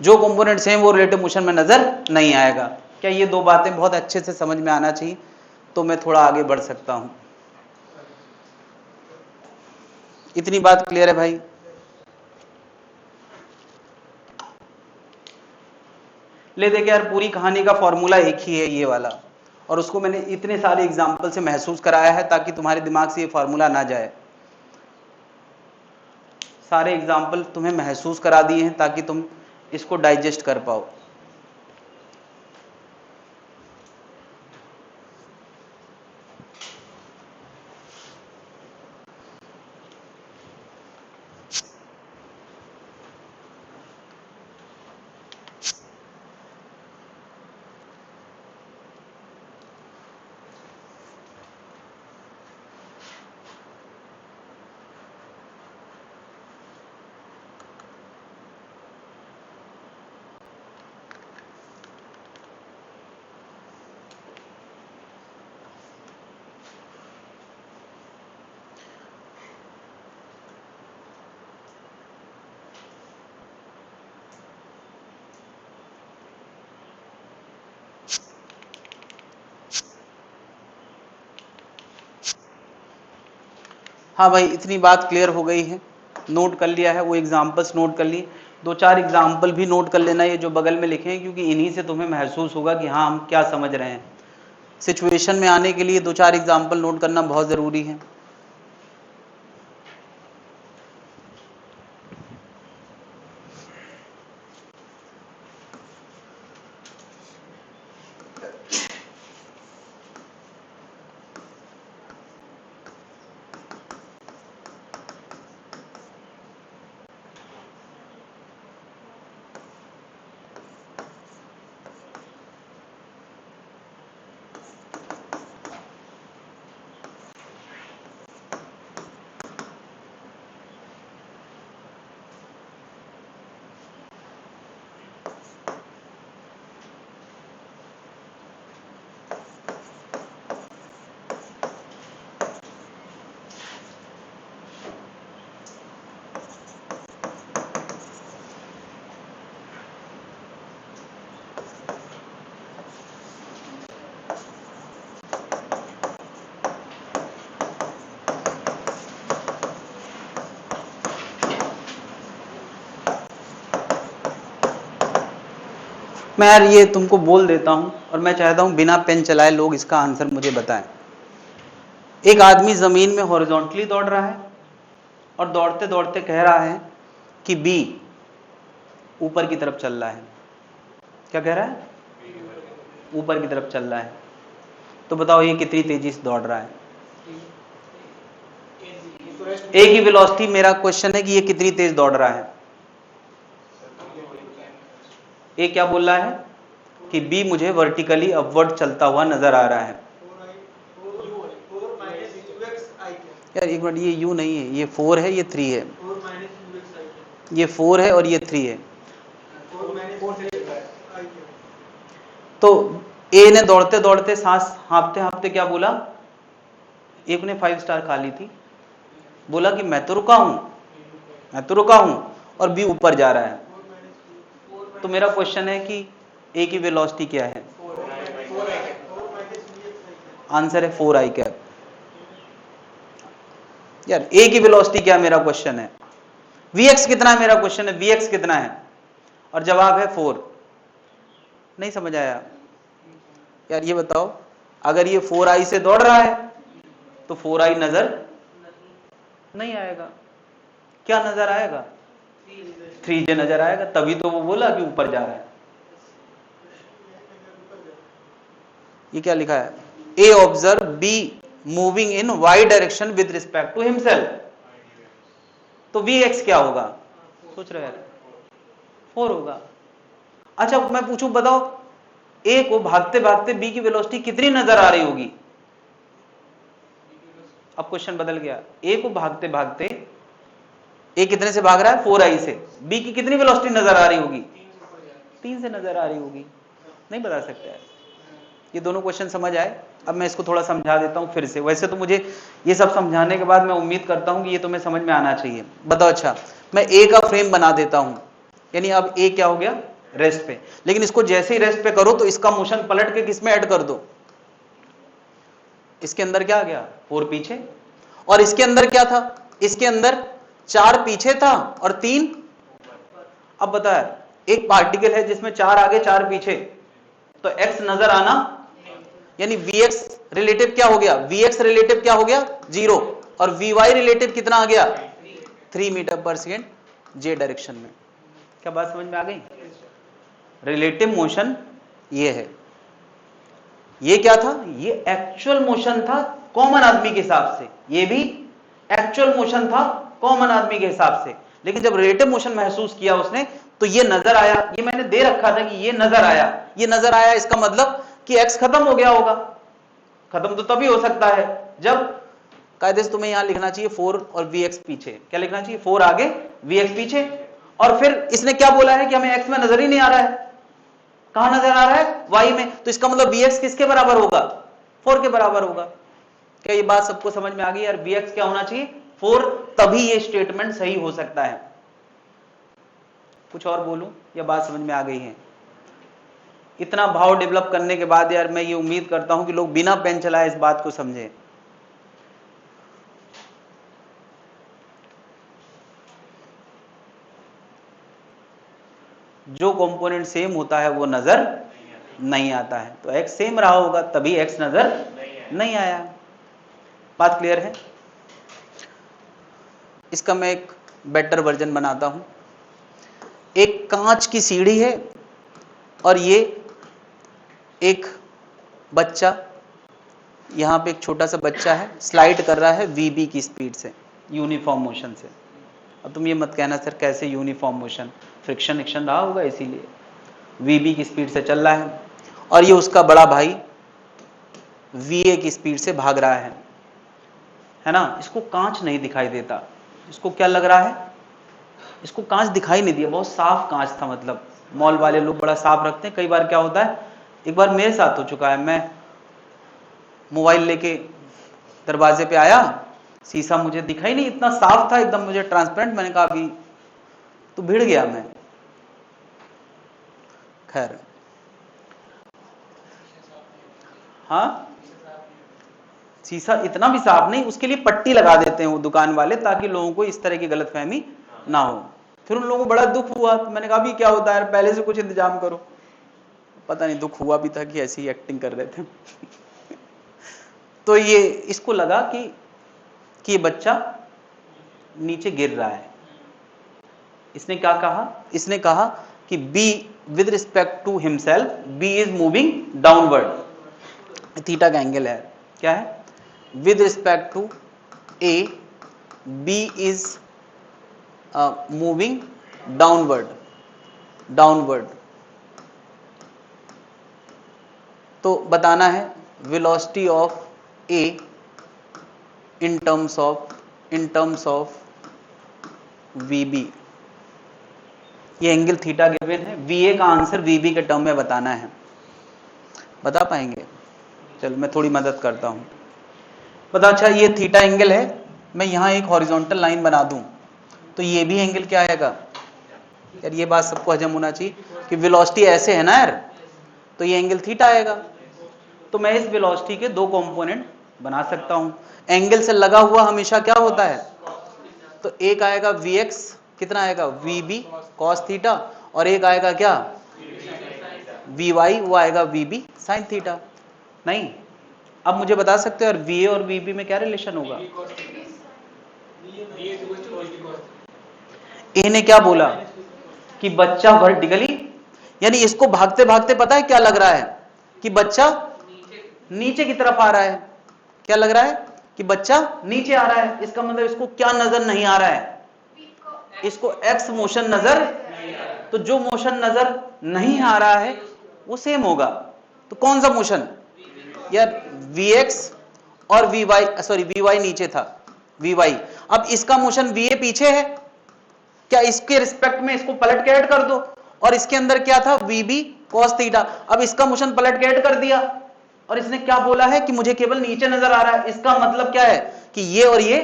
जो कंपोनेंट सेम वो रिलेटिव मोशन में नजर नहीं आएगा। क्या ये दो बातें बहुत अच्छे से समझ में आना चाहिए, तो मैं थोड़ा आगे बढ़ सकता हूं। इतनी बात क्लियर है भाई? ले देखिए यार, पूरी कहानी का फॉर्मूला एक ही है, ये वाला, और उसको मैंने इतने सारे एग्जाम्पल से महसूस कराया है ताकि तुम्हारे दिमाग से ये फॉर्मूला ना जाए। सारे एग्जाम्पल तुम्हें महसूस करा दिए हैं ताकि तुम इसको डाइजेस्ट कर पाओ। हाँ भाई, इतनी बात क्लियर हो गई है, नोट कर लिया है, वो एग्जाम्पल्स नोट कर लिए, 2-4 एग्जाम्पल भी नोट कर लेना, ये जो बगल में लिखे हैं, क्योंकि इन्हीं से तुम्हें महसूस होगा कि हाँ हम क्या समझ रहे हैं। सिचुएशन में आने के लिए 2-4 एग्जाम्पल नोट करना बहुत जरूरी है। मैं यार ये तुमको बोल देता हूं और मैं चाहता हूं बिना पेन चलाए लोग इसका आंसर मुझे बताएं। एक आदमी जमीन में हॉरिजॉन्टली दौड़ रहा है और दौड़ते दौड़ते कह रहा है कि बी ऊपर की तरफ चल रहा है। क्या कह रहा है? ऊपर की तरफ चल रहा है। तो बताओ ये कितनी तेजी से दौड़ रहा है? ए की वेलोसिटी, मेरा क्वेश्चन है कि ये कितनी तेज दौड़ रहा है? ए क्या बोल रहा है कि बी मुझे वर्टिकली अपवर्ड चलता हुआ नजर आ रहा है। यार एक मिनट, ये यू नहीं है, ये 4 है, ये 3 है। ये 4 है और ये 3 है। तो ए ने दौड़ते दौड़ते सांस हाँफते हाँफते क्या बोला? एक ने 5 स्टार खा ली थी, बोला कि मैं तो रुका हूं, मैं तो रुका हूं, और बी ऊपर जा रहा है। तो मेरा क्वेश्चन है कि ए की वेलोसिटी क्या है? आंसर है 4 आई कैप। यार ए की वेलोसिटी क्या है मेरा क्वेश्चन है, वीएक्स कितना है मेरा क्वेश्चन है, वीएक्स कितना है, और जवाब है 4। नहीं समझ आया? यार ये बताओ, अगर ये 4i से दौड़ रहा है तो 4i नजर नहीं आएगा। क्या नजर आएगा? 3j नजर आएगा, तभी तो वो बोला कि ऊपर जा रहा है। ये क्या लिखा है? A observe B moving in Y direction with respect to himself. तो वी एक्स क्या होगा? सोच रहे हैं 4 होगा। अच्छा मैं पूछूं, बताओ ए को भागते भागते बी की वेलोसिटी कितनी नजर आ रही होगी? अब क्वेश्चन बदल गया। ए को भागते भागते, ए कितने से भाग रहा है? 4i से। बी की कितनी वेलोसिटी नजर आ रही होगी? 3 से नजर आ रही होगी। नहीं बता सकते यार। ये दोनों क्वेश्चन समझ आए? अब मैं इसको थोड़ा समझा देता हूं फिर से। वैसे तो मुझे ये सब समझाने के बाद मैं उम्मीद करता हूं कि ये तुम्हें समझ में आना चाहिए। बताओ। अच्छा मैं ए का फ्रेम बना देता हूं, यानी अब ए क्या हो गया? रेस्ट पे। लेकिन इसको जैसे ही रेस्ट पे करो तो इसका मोशन पलट के किसमें ऐड कर दो? इसके अंदर क्या आ गया? 4 पीछे। और इसके अंदर क्या था? इसके अंदर 4 पीछे था और 3। अब बता, एक पार्टिकल है जिसमें 4 आगे 4 पीछे, तो x नजर आना, यानी vx रिलेटिव क्या हो गया? vx रिलेटिव क्या हो गया? 0। और vy रिलेटिव कितना आ गया? 3 मीटर पर सेकेंड j डायरेक्शन में। क्या बात समझ में आ गई? रिलेटिव मोशन ये है। ये क्या था? ये एक्चुअल मोशन था कॉमन आदमी के हिसाब से, ये भी एक्चुअल मोशन था कॉमन आदमी के हिसाब से। लेकिन जब रिलेटिव मोशन महसूस किया उसने तो ये नजर आया, ये मैंने दे रखा था कि ये नजर आया, ये नजर आया, इसका मतलब कि एक्स खत्म हो गया होगा। खत्म तो तभी हो सकता है जब, कायदे से तुम्हें यहां लिखना चाहिए 4 और वीएक्स पीछे। क्या लिखना चाहिए? 4 आगे वीएक्स पीछे। और फिर इसने क्या बोला है कि हमें एक्स में नजर ही नहीं आ रहा है। कहां नजर आ रहा है? वाई में। तो इसका मतलब वीएक्स किसके बराबर होगा? 4 के बराबर होगा। क्या ये बात सबको समझ में आ गई? यार वीएक्स क्या होना चाहिए? 4, तभी ये स्टेटमेंट सही हो सकता है। कुछ और बोलूं या बात समझ में आ गई है? इतना भाव डेवलप करने के बाद यार मैं ये उम्मीद करता हूं कि लोग बिना पेन चलाए इस बात को समझे। जो कंपोनेंट सेम होता है वो नजर नहीं आता है, तो x सेम रहा होगा तभी x नजर नहीं आया। बात क्लियर है? इसका मैं एक बेटर वर्जन बनाता हूं। एक कांच की सीढ़ी है और ये एक बच्चा, यहां पे एक छोटा सा बच्चा है, स्लाइड कर रहा है वीबी की स्पीड से, यूनिफॉर्म मोशन से। अब तुम ये मत कहना सर कैसे यूनिफॉर्म मोशन, फ्रिक्शन एक्शन रहा होगा इसीलिए। वीबी की स्पीड से चल रहा है और ये उसका बड़ा भाई वीए की स्पीड से भाग रहा है ना। इसको कांच नहीं दिखाई देता, इसको क्या लग रहा है, इसको कांच दिखाई नहीं दिया, बहुत साफ कांच था। मतलब मॉल वाले लोग बड़ा साफ रखते हैं। कई बार क्या होता है, एक बार मेरे साथ हो चुका है, मैं मोबाइल लेके दरवाजे पे आया, शीशा मुझे दिखाई नहीं, इतना साफ था एकदम, मुझे ट्रांसपेरेंट। मैंने कहा अभी तो भिड़ गया मैं। खैर हाँ, शीशा इतना भी साफ नहीं, उसके लिए पट्टी लगा देते हैं वो दुकान वाले ताकि लोगों को इस तरह की गलतफहमी ना हो। फिर उन लोगों को बड़ा दुख हुआ, तो मैंने कहा भी क्या होता है, पहले से कुछ इंतजाम करो। पता नहीं दुख हुआ भी था कि ऐसी एक्टिंग कर रहे थे। तो ये इसको लगा कि ये बच्चा नीचे गिर रहा है। इसने क्या कहा, इसने कहा कि B with respect to himself B is moving downward. Theta का एंगल है, क्या है, with respect to A, B is moving downward। तो बताना है velocity of A in terms of VB। ये एंगल थीटा गिवन है, VA का आंसर VB के टर्म में बताना है। बता पाएंगे? चल मैं थोड़ी मदद करता हूं। पता, अच्छा ये थीटा एंगल है, मैं यहां एक हॉरिजॉन्टल लाइन बना दूं तो ये भी एंगल क्या आएगा यार, ये बात सबको हजम होना चाहिए कि वेलोसिटी ऐसे है ना यार, तो ये एंगल थीटा आएगा। तो मैं इस वेलोसिटी के दो कंपोनेंट बना सकता हूं। एंगल से लगा हुआ हमेशा क्या होता है, तो एक आएगा Vx, कितना आएगा Vb cos थीटा, और एक आएगा क्या Vy, वो आएगा Vb sin थीटा। नहीं, अब मुझे बता सकते हो यार VA और VB में क्या रिलेशन होगा? ए ने क्या बोला कि बच्चा वर्टिकली, यानी इसको भागते भागते पता है क्या लग रहा है कि बच्चा नीचे की तरफ आ रहा है। क्या लग रहा है कि बच्चा नीचे आ रहा है। इसका मतलब इसको क्या नजर नहीं आ रहा है, इसको एक्स मोशन नजर, तो जो मोशन नजर नहीं आ रहा है वो सेम होगा। तो कौन सा मोशन यार, Vx और Vy, सॉरी Vy नीचे था, Vy। अब इसका मोशन Va पीछे है, क्या इसके रिस्पेक्ट में इसको पलट के ऐड कर दो, और इसके अंदर क्या था Vb cos थीटा। अब इसका मोशन पलट के ऐड कर दिया और इसने क्या बोला है कि मुझे केवल नीचे नजर आ रहा है। इसका मतलब क्या है कि ये और ये,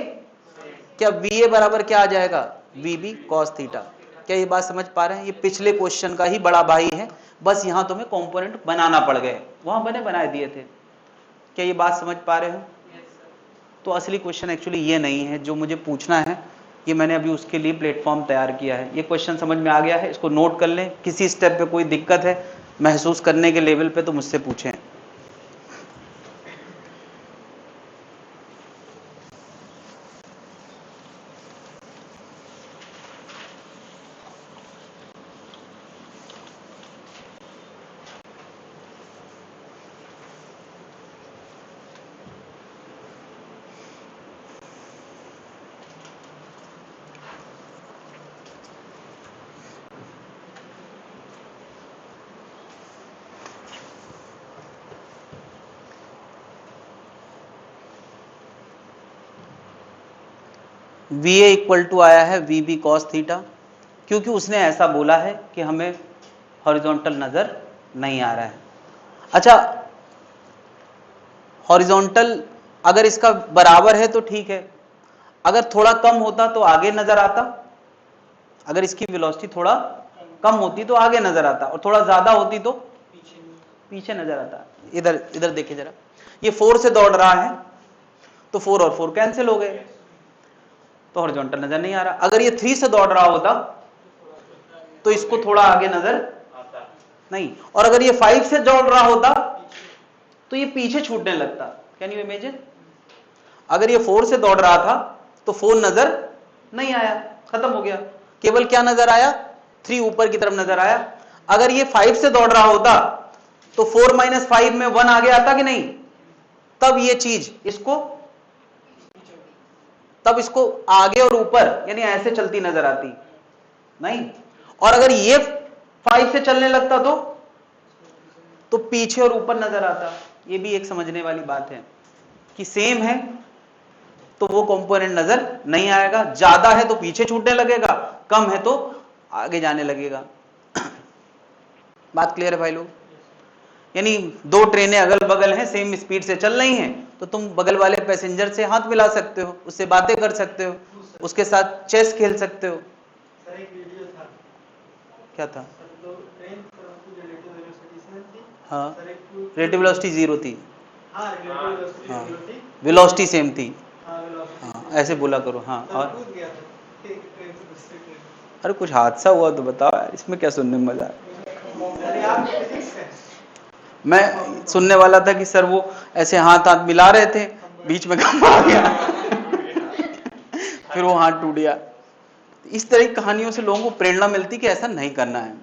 क्या Va बराबर क्या आ जाएगा Vb cos थीटा। क्या ये बात समझ पा रहे हैं? ये पिछले क्वेश्चन का ही बड़ा भाई है, बस यहां तुम्हें कंपोनेंट बनाना पड़ गए, वहां बनाए दिए थे। क्या ये बात समझ पा रहे हो? तो असली क्वेश्चन एक्चुअली ये नहीं है जो मुझे पूछना है, ये मैंने अभी उसके लिए प्लेटफॉर्म तैयार किया है। ये क्वेश्चन समझ में आ गया है, इसको नोट कर लें। किसी स्टेप पे कोई दिक्कत है महसूस करने के लेवल पे तो मुझसे पूछें। VA इक्वल टू आया है VB cos थीटा, क्योंकि उसने ऐसा बोला है कि हमें हॉरिजॉन्टल नजर नहीं आ रहा है। अच्छा, हॉरिजॉन्टल अगर इसका बराबर है तो ठीक है, अगर थोड़ा कम होता तो आगे नजर आता, अगर इसकी वेलोसिटी थोड़ा कम होती तो आगे नजर आता, और थोड़ा ज्यादा होती तो पीछे नजर आता। इधर इधर देखिए जरा, ये 4 से दौड़ रहा है तो 4 और 4 कैंसिल हो गए, तो हॉरिजॉन्टल नजर नहीं आ रहा। अगर ये 3 से दौड़ रहा होता तो इसको थोड़ा आगे नजर नहीं। और अगर ये 5 से दौड़ रहा होता तो ये पीछे छूटने लगता। Can you imagine? अगर ये 4 से दौड़ रहा था तो 4 नजर नहीं आया, खत्म हो गया। केवल क्या नजर आया? 3 ऊपर की तरफ नजर आया। अगर ये 5 से दौड़ रहा होता तो 4 - 5 में 1 आगे आता कि नहीं? तब ये चीज इसको आगे और ऊपर यानी ऐसे चलती नजर आती नहीं। और अगर ये 5 से चलने लगता तो पीछे और ऊपर नजर आता। ये भी एक समझने वाली बात है कि सेम है तो वो कंपोनेंट नजर नहीं आएगा, ज्यादा है तो पीछे छूटने लगेगा, कम है तो आगे जाने लगेगा। बात क्लियर है भाई लोग? यानी 2 ट्रेनें अगल बगल हैं, सेम स्पीड से चल रही हैं, तो तुम बगल वाले पैसेंजर से हाथ मिला सकते हो, उससे बातें कर सकते हो, उसके साथ चेस खेल सकते हो। सर एक वीडियो था, क्या था? तो ट्रेन रिलेटिव वेलोसिटी सेम थी। हाँ, सर एक रिलेटिव वेलोसिटी 0 थी। हाँ, रिलेटिव वेलोसिटी हाँ, 0 थी, वेलोसिटी सेम थी। हाँ वेलोसिटी हाँ, ऐसे बोला करो। हाँ, और कूद गया था एक ट्रेन से दूसरी ट्रेन। अरे कुछ हादसा हुआ तो बताओ यार, इसमें क्या सुनने में मजा है? अरे आप फिजिक्स है। मैं सुनने वाला था कि सर वो ऐसे हाथ हाथ मिला रहे थे, बीच में खंभा आ गया फिर वो हाथ टूट गया। इस तरह की कहानियों से लोगों को प्रेरणा मिलती कि ऐसा नहीं करना है।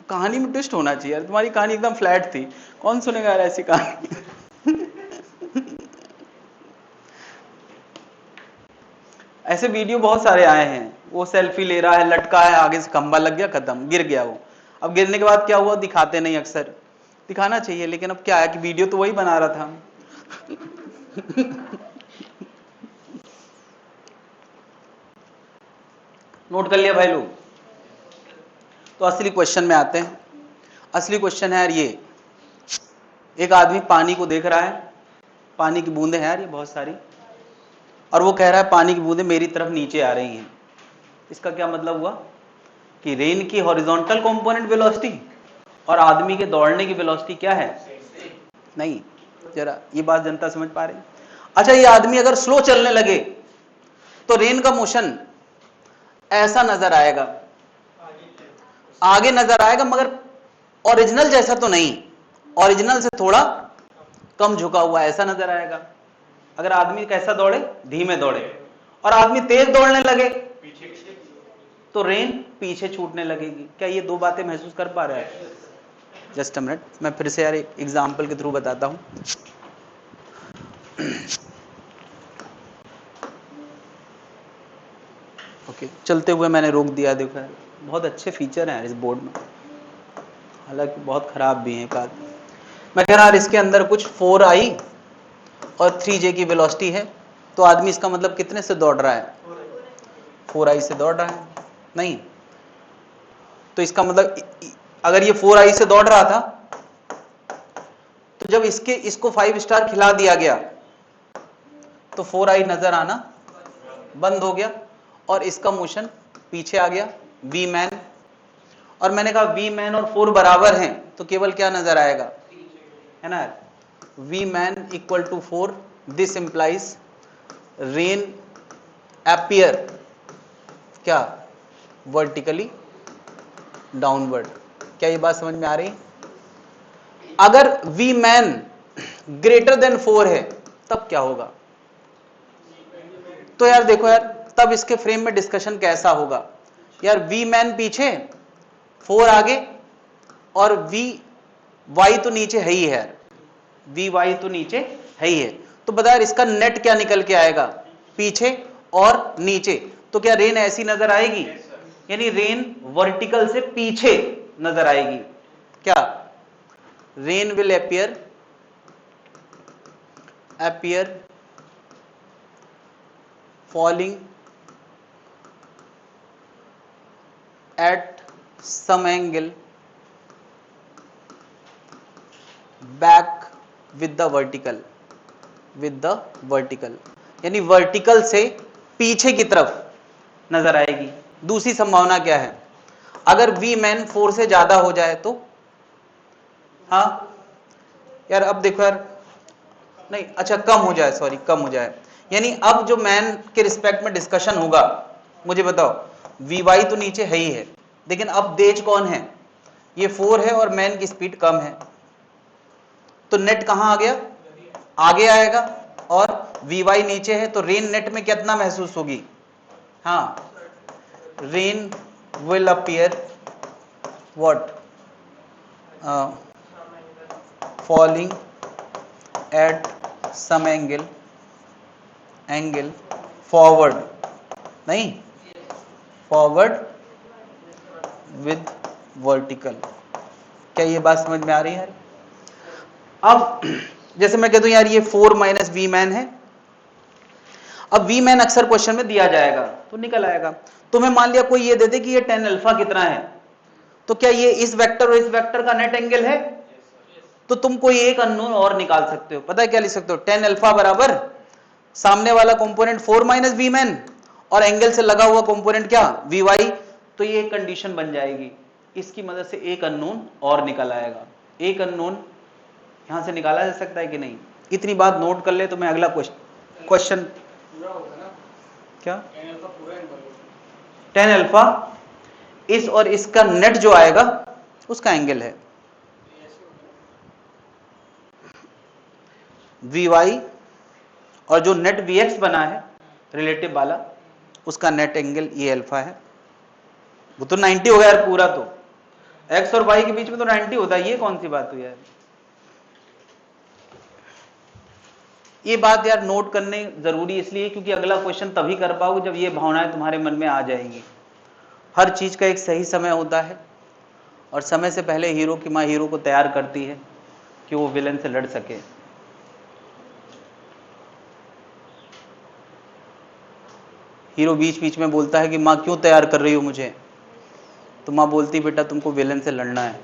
कहानी में ट्विस्ट होना चाहिए। तुम्हारी कहानी एकदम फ्लैट थी, कौन सुनेगा यार ऐसी कहानी? ऐसे वीडियो बहुत सारे आए हैं, वो सेल्फी ले रहा है, लटका है, आगे से खंबा लग गया, खत्म, गिर गया वो। अब गिरने के बाद क्या हुआ दिखाते नहीं, अक्सर दिखाना चाहिए, लेकिन अब क्या है कि वीडियो तो वही बना रहा था। नोट कर लिया भाई लोग? तो असली क्वेश्चन में आते हैं। असली क्वेश्चन है यार ये, एक आदमी पानी को देख रहा है, पानी की बूंदें हैं यार ये बहुत सारी, और वो कह रहा है पानी की बूंदें मेरी तरफ नीचे आ रही हैं। इसका क्या मतलब हुआ कि रेन की हॉरिजॉन्टल कंपोनेंट वेलोसिटी और आदमी के दौड़ने की वेलोसिटी क्या है? नहीं। जरा ये बात जनता समझ पा रही? अच्छा, ये आदमी अगर स्लो चलने लगे तो रेन का मोशन ऐसा नजर आएगा, आगे नजर आएगा, मगर ओरिजिनल जैसा तो नहीं, ओरिजिनल से थोड़ा कम झुका हुआ ऐसा नजर आएगा। अगर आदमी कैसा दौड़े? धीमे दौड़े, और आदमी तेज दौड़ने लगे तो रेन पीछे छूटने लगेगी। क्या ये 2 बातें महसूस कर पा रहे हैं? जस्ट अ मिनट, मैं फिर से यार एक एग्जाम्पल के थ्रू बताता हूं। ओके, चलते हुए मैंने रोक दिया। देखो यार, बहुत अच्छे फीचर हैं इस बोर्ड में, हालांकि बहुत खराब भी हैं एक आध। मैं कह रहा यार इसके अंदर कुछ 4i और 3j की वेलोसिटी है, तो आदमी इसका मतलब कितने से दौड़ रहा है? 4i से दौड़ रहा है। नहीं, तो इसका मतलब अगर ये 4i से दौड़ रहा था तो जब इसको 5 स्टार खिला दिया गया तो 4i नजर आना बंद हो गया और इसका मोशन पीछे आ गया, v मैन। और मैंने कहा v मैन और 4 बराबर हैं तो केवल क्या नजर आएगा, है ना? v man equal to 4, this implies rain appear क्या? Vertically downward. क्या ये बात समझ में आ रही? अगर v मैन ग्रेटर देन 4 है तब क्या होगा? तो यार देखो यार, तब इसके फ्रेम में डिस्कशन कैसा होगा यार? v मैन पीछे, 4 आगे, और v y तो नीचे है ही है, v y तो नीचे है ही है। तो बता यार इसका नेट क्या निकल के आएगा? पीछे और नीचे। तो क्या रेन ऐसी नजर आएगी? यानी रेन वर्टिकल से पीछे नजर आएगी। क्या? Rain will appear falling at some angle back with the vertical, यानी वर्टिकल से पीछे की तरफ नजर आएगी। दूसरी संभावना क्या है? अगर v मैन 4 से ज्यादा हो जाए तो? हाँ यार, अब देखो यार, नहीं, अच्छा कम हो जाए, सॉरी कम हो जाए, यानी अब जो मैन के रिस्पेक्ट में डिस्कशन होगा, मुझे बताओ, वी वाई तो नीचे है ही है, लेकिन अब तेज कौन है, ये 4 है और मैन की स्पीड कम है, तो नेट कहां आ गया, आगे आएगा, और Vy नीचे है, तो रेन नेट में कितना महसूस होगी, हाँ, rain will appear what, falling at some angle forward, नहीं, फॉरवर्ड विद वर्टिकल। क्या ये बात समझ में आ रही है? अब जैसे मैं कहता हूं यार ये 4 माइनस वी मैन है, अब वी मैन अक्सर क्वेश्चन में दिया जाएगा तो निकल आएगा। तुम्हें मान लिया कोई ये दे दे कि ये tan अल्फा कितना है, तो क्या ये इस वेक्टर और इस वेक्टर का नेट एंगल है, तो तुम कोई एक अननोन और निकाल सकते हो। पता है क्या लिख सकते हो, tan अल्फा बराबर सामने वाला कंपोनेंट 4 माइनस वी मैन और एंगल से लगा हुआ कंपोनेंट क्या, वी वाई, तो ये एक कंडीशन बन जाएगी। इसकी मदद से एक अननोन और निकल आएगा। एक अननोन यहां से निकाला जा सकता है कि नहीं, इतनी बात नोट कर ले तो मैं अगला क्वेश्चन क्या, tan अल्फा इस और इसका नेट जो आएगा उसका एंगल है, वी वाई और जो नेट वी एक्स बना है रिलेटिव वाला उसका नेट एंगल ये अल्फा है। वो तो 90 हो गया यार पूरा, तो एक्स और वाई के बीच में तो 90 होता है, ये कौन सी बात हुई यार। ये बात यार नोट करने जरूरी इसलिए क्योंकि अगला क्वेश्चन तभी कर पाओगे जब ये भावनाएं तुम्हारे मन में आ जाएंगी। हर चीज का एक सही समय होता है और समय से पहले हीरो की माँ हीरो को तैयार करती है कि वो विलन से लड़ सके। हीरो बीच बीच में बोलता है कि माँ क्यों तैयार कर रही हो मुझे, तो माँ बोलती बेटा तुमको विलन से लड़ना है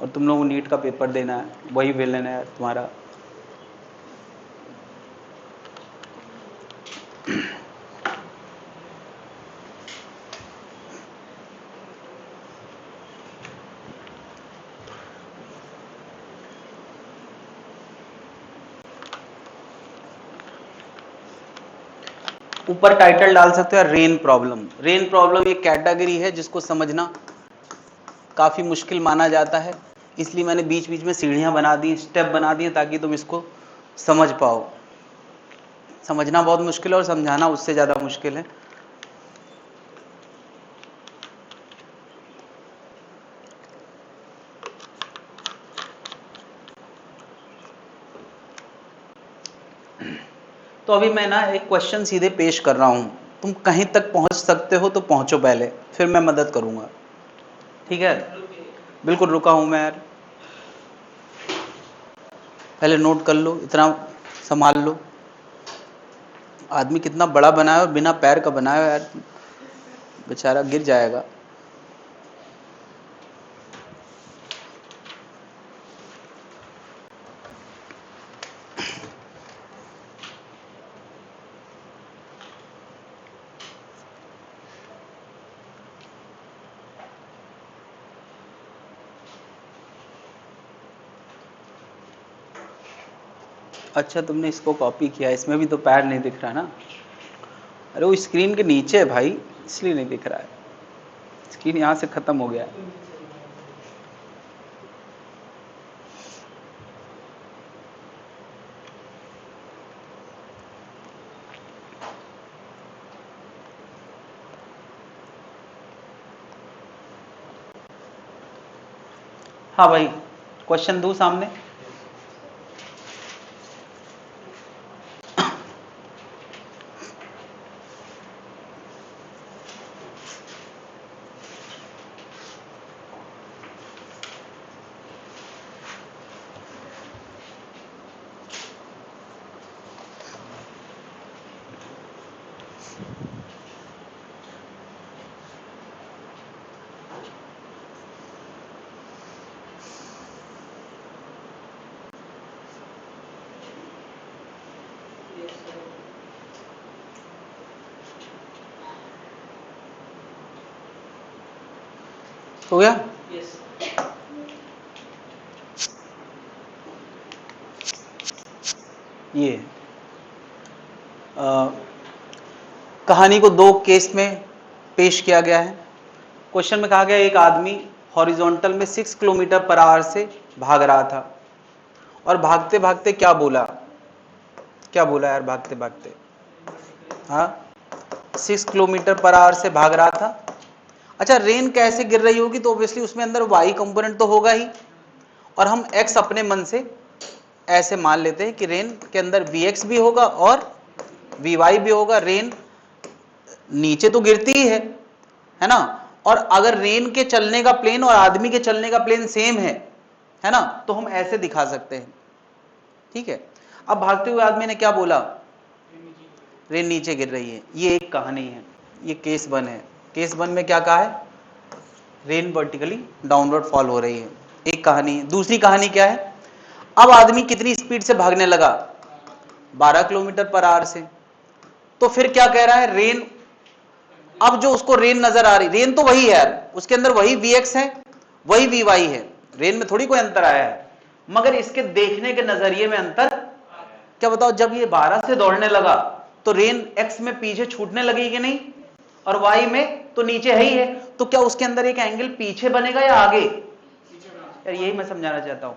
और तुम लोगों को नीट का पेपर देना है, वही विलन है तुम्हारा। ऊपर टाइटल डाल सकते हो रेन प्रॉब्लम। रेन प्रॉब्लम एक कैटेगरी है जिसको समझना काफी मुश्किल माना जाता है, इसलिए मैंने बीच बीच में सीढ़ियां बना दी, स्टेप बना दिए ताकि तुम इसको समझ पाओ। समझना बहुत मुश्किल है और समझाना उससे ज्यादा मुश्किल है। तो अभी मैं ना एक क्वेश्चन सीधे पेश कर रहा हूं, तुम कहीं तक पहुंच सकते हो तो पहुंचो पहले, फिर मैं मदद करूंगा, ठीक है? बिल्कुल रुका हूं मैं यार, पहले नोट कर लो, इतना संभाल लो। आदमी कितना बड़ा बनाया और बिना पैर का बनाया यार, बेचारा गिर जाएगा। अच्छा तुमने इसको कॉपी किया, इसमें भी तो पैर नहीं दिख रहा ना। अरे वो स्क्रीन के नीचे है भाई, इसलिए नहीं दिख रहा है, स्क्रीन यहाँ से खत्म हो गया है। हाँ भाई, क्वेश्चन दूं सामने? हो गया? ये कहानी को दो केस में पेश किया गया है। क्वेश्चन में कहा गया एक आदमी हॉरिजॉन्टल में 6 किलोमीटर पर आवर से भाग रहा था और भागते भागते क्या बोला, क्या बोला यार, भागते भागते, हाँ 6 किलोमीटर पर आवर से भाग रहा था। अच्छा, रेन कैसे गिर रही होगी, तो ऑब्वियसली उसमें अंदर वाई कंपोनेंट तो होगा ही, और हम एक्स अपने मन से ऐसे मान लेते हैं कि रेन के अंदर Vx भी होगा और Vy भी होगा। रेन नीचे तो गिरती ही है ना, और अगर रेन के चलने का प्लेन और आदमी के चलने का प्लेन सेम है ना, तो हम ऐसे दिखा सकते हैं। ठीक है, अब भागते हुए आदमी ने क्या बोला, रेन नीचे गिर रही है। ये एक कहानी है, ये केस 1 है। केस 1 में क्या कहा है, रेन वर्टिकली डाउनवर्ड फॉल हो रही है, एक कहानी। दूसरी कहानी क्या है, अब आदमी कितनी स्पीड से भागने लगा, 12 किलोमीटर पर आवर से। तो फिर क्या कह रहा है, रेन, अब जो उसको रेन नजर आ रही, रेन तो वही है यार, उसके अंदर वही Vx है, वही Vy है, रेन में थोड़ी कोई अंतर आया है, मगर इसके देखने के नजरिए में अंतर। क्या बताओ, जब ये 12 से दौड़ने लगा तो रेन x में पीछे छूटने लगी कि नहीं, और y में तो नीचे है ही है, तो क्या उसके अंदर एक एंगल पीछे बनेगा या आगे, यार यही मैं समझाना चाहता हूं,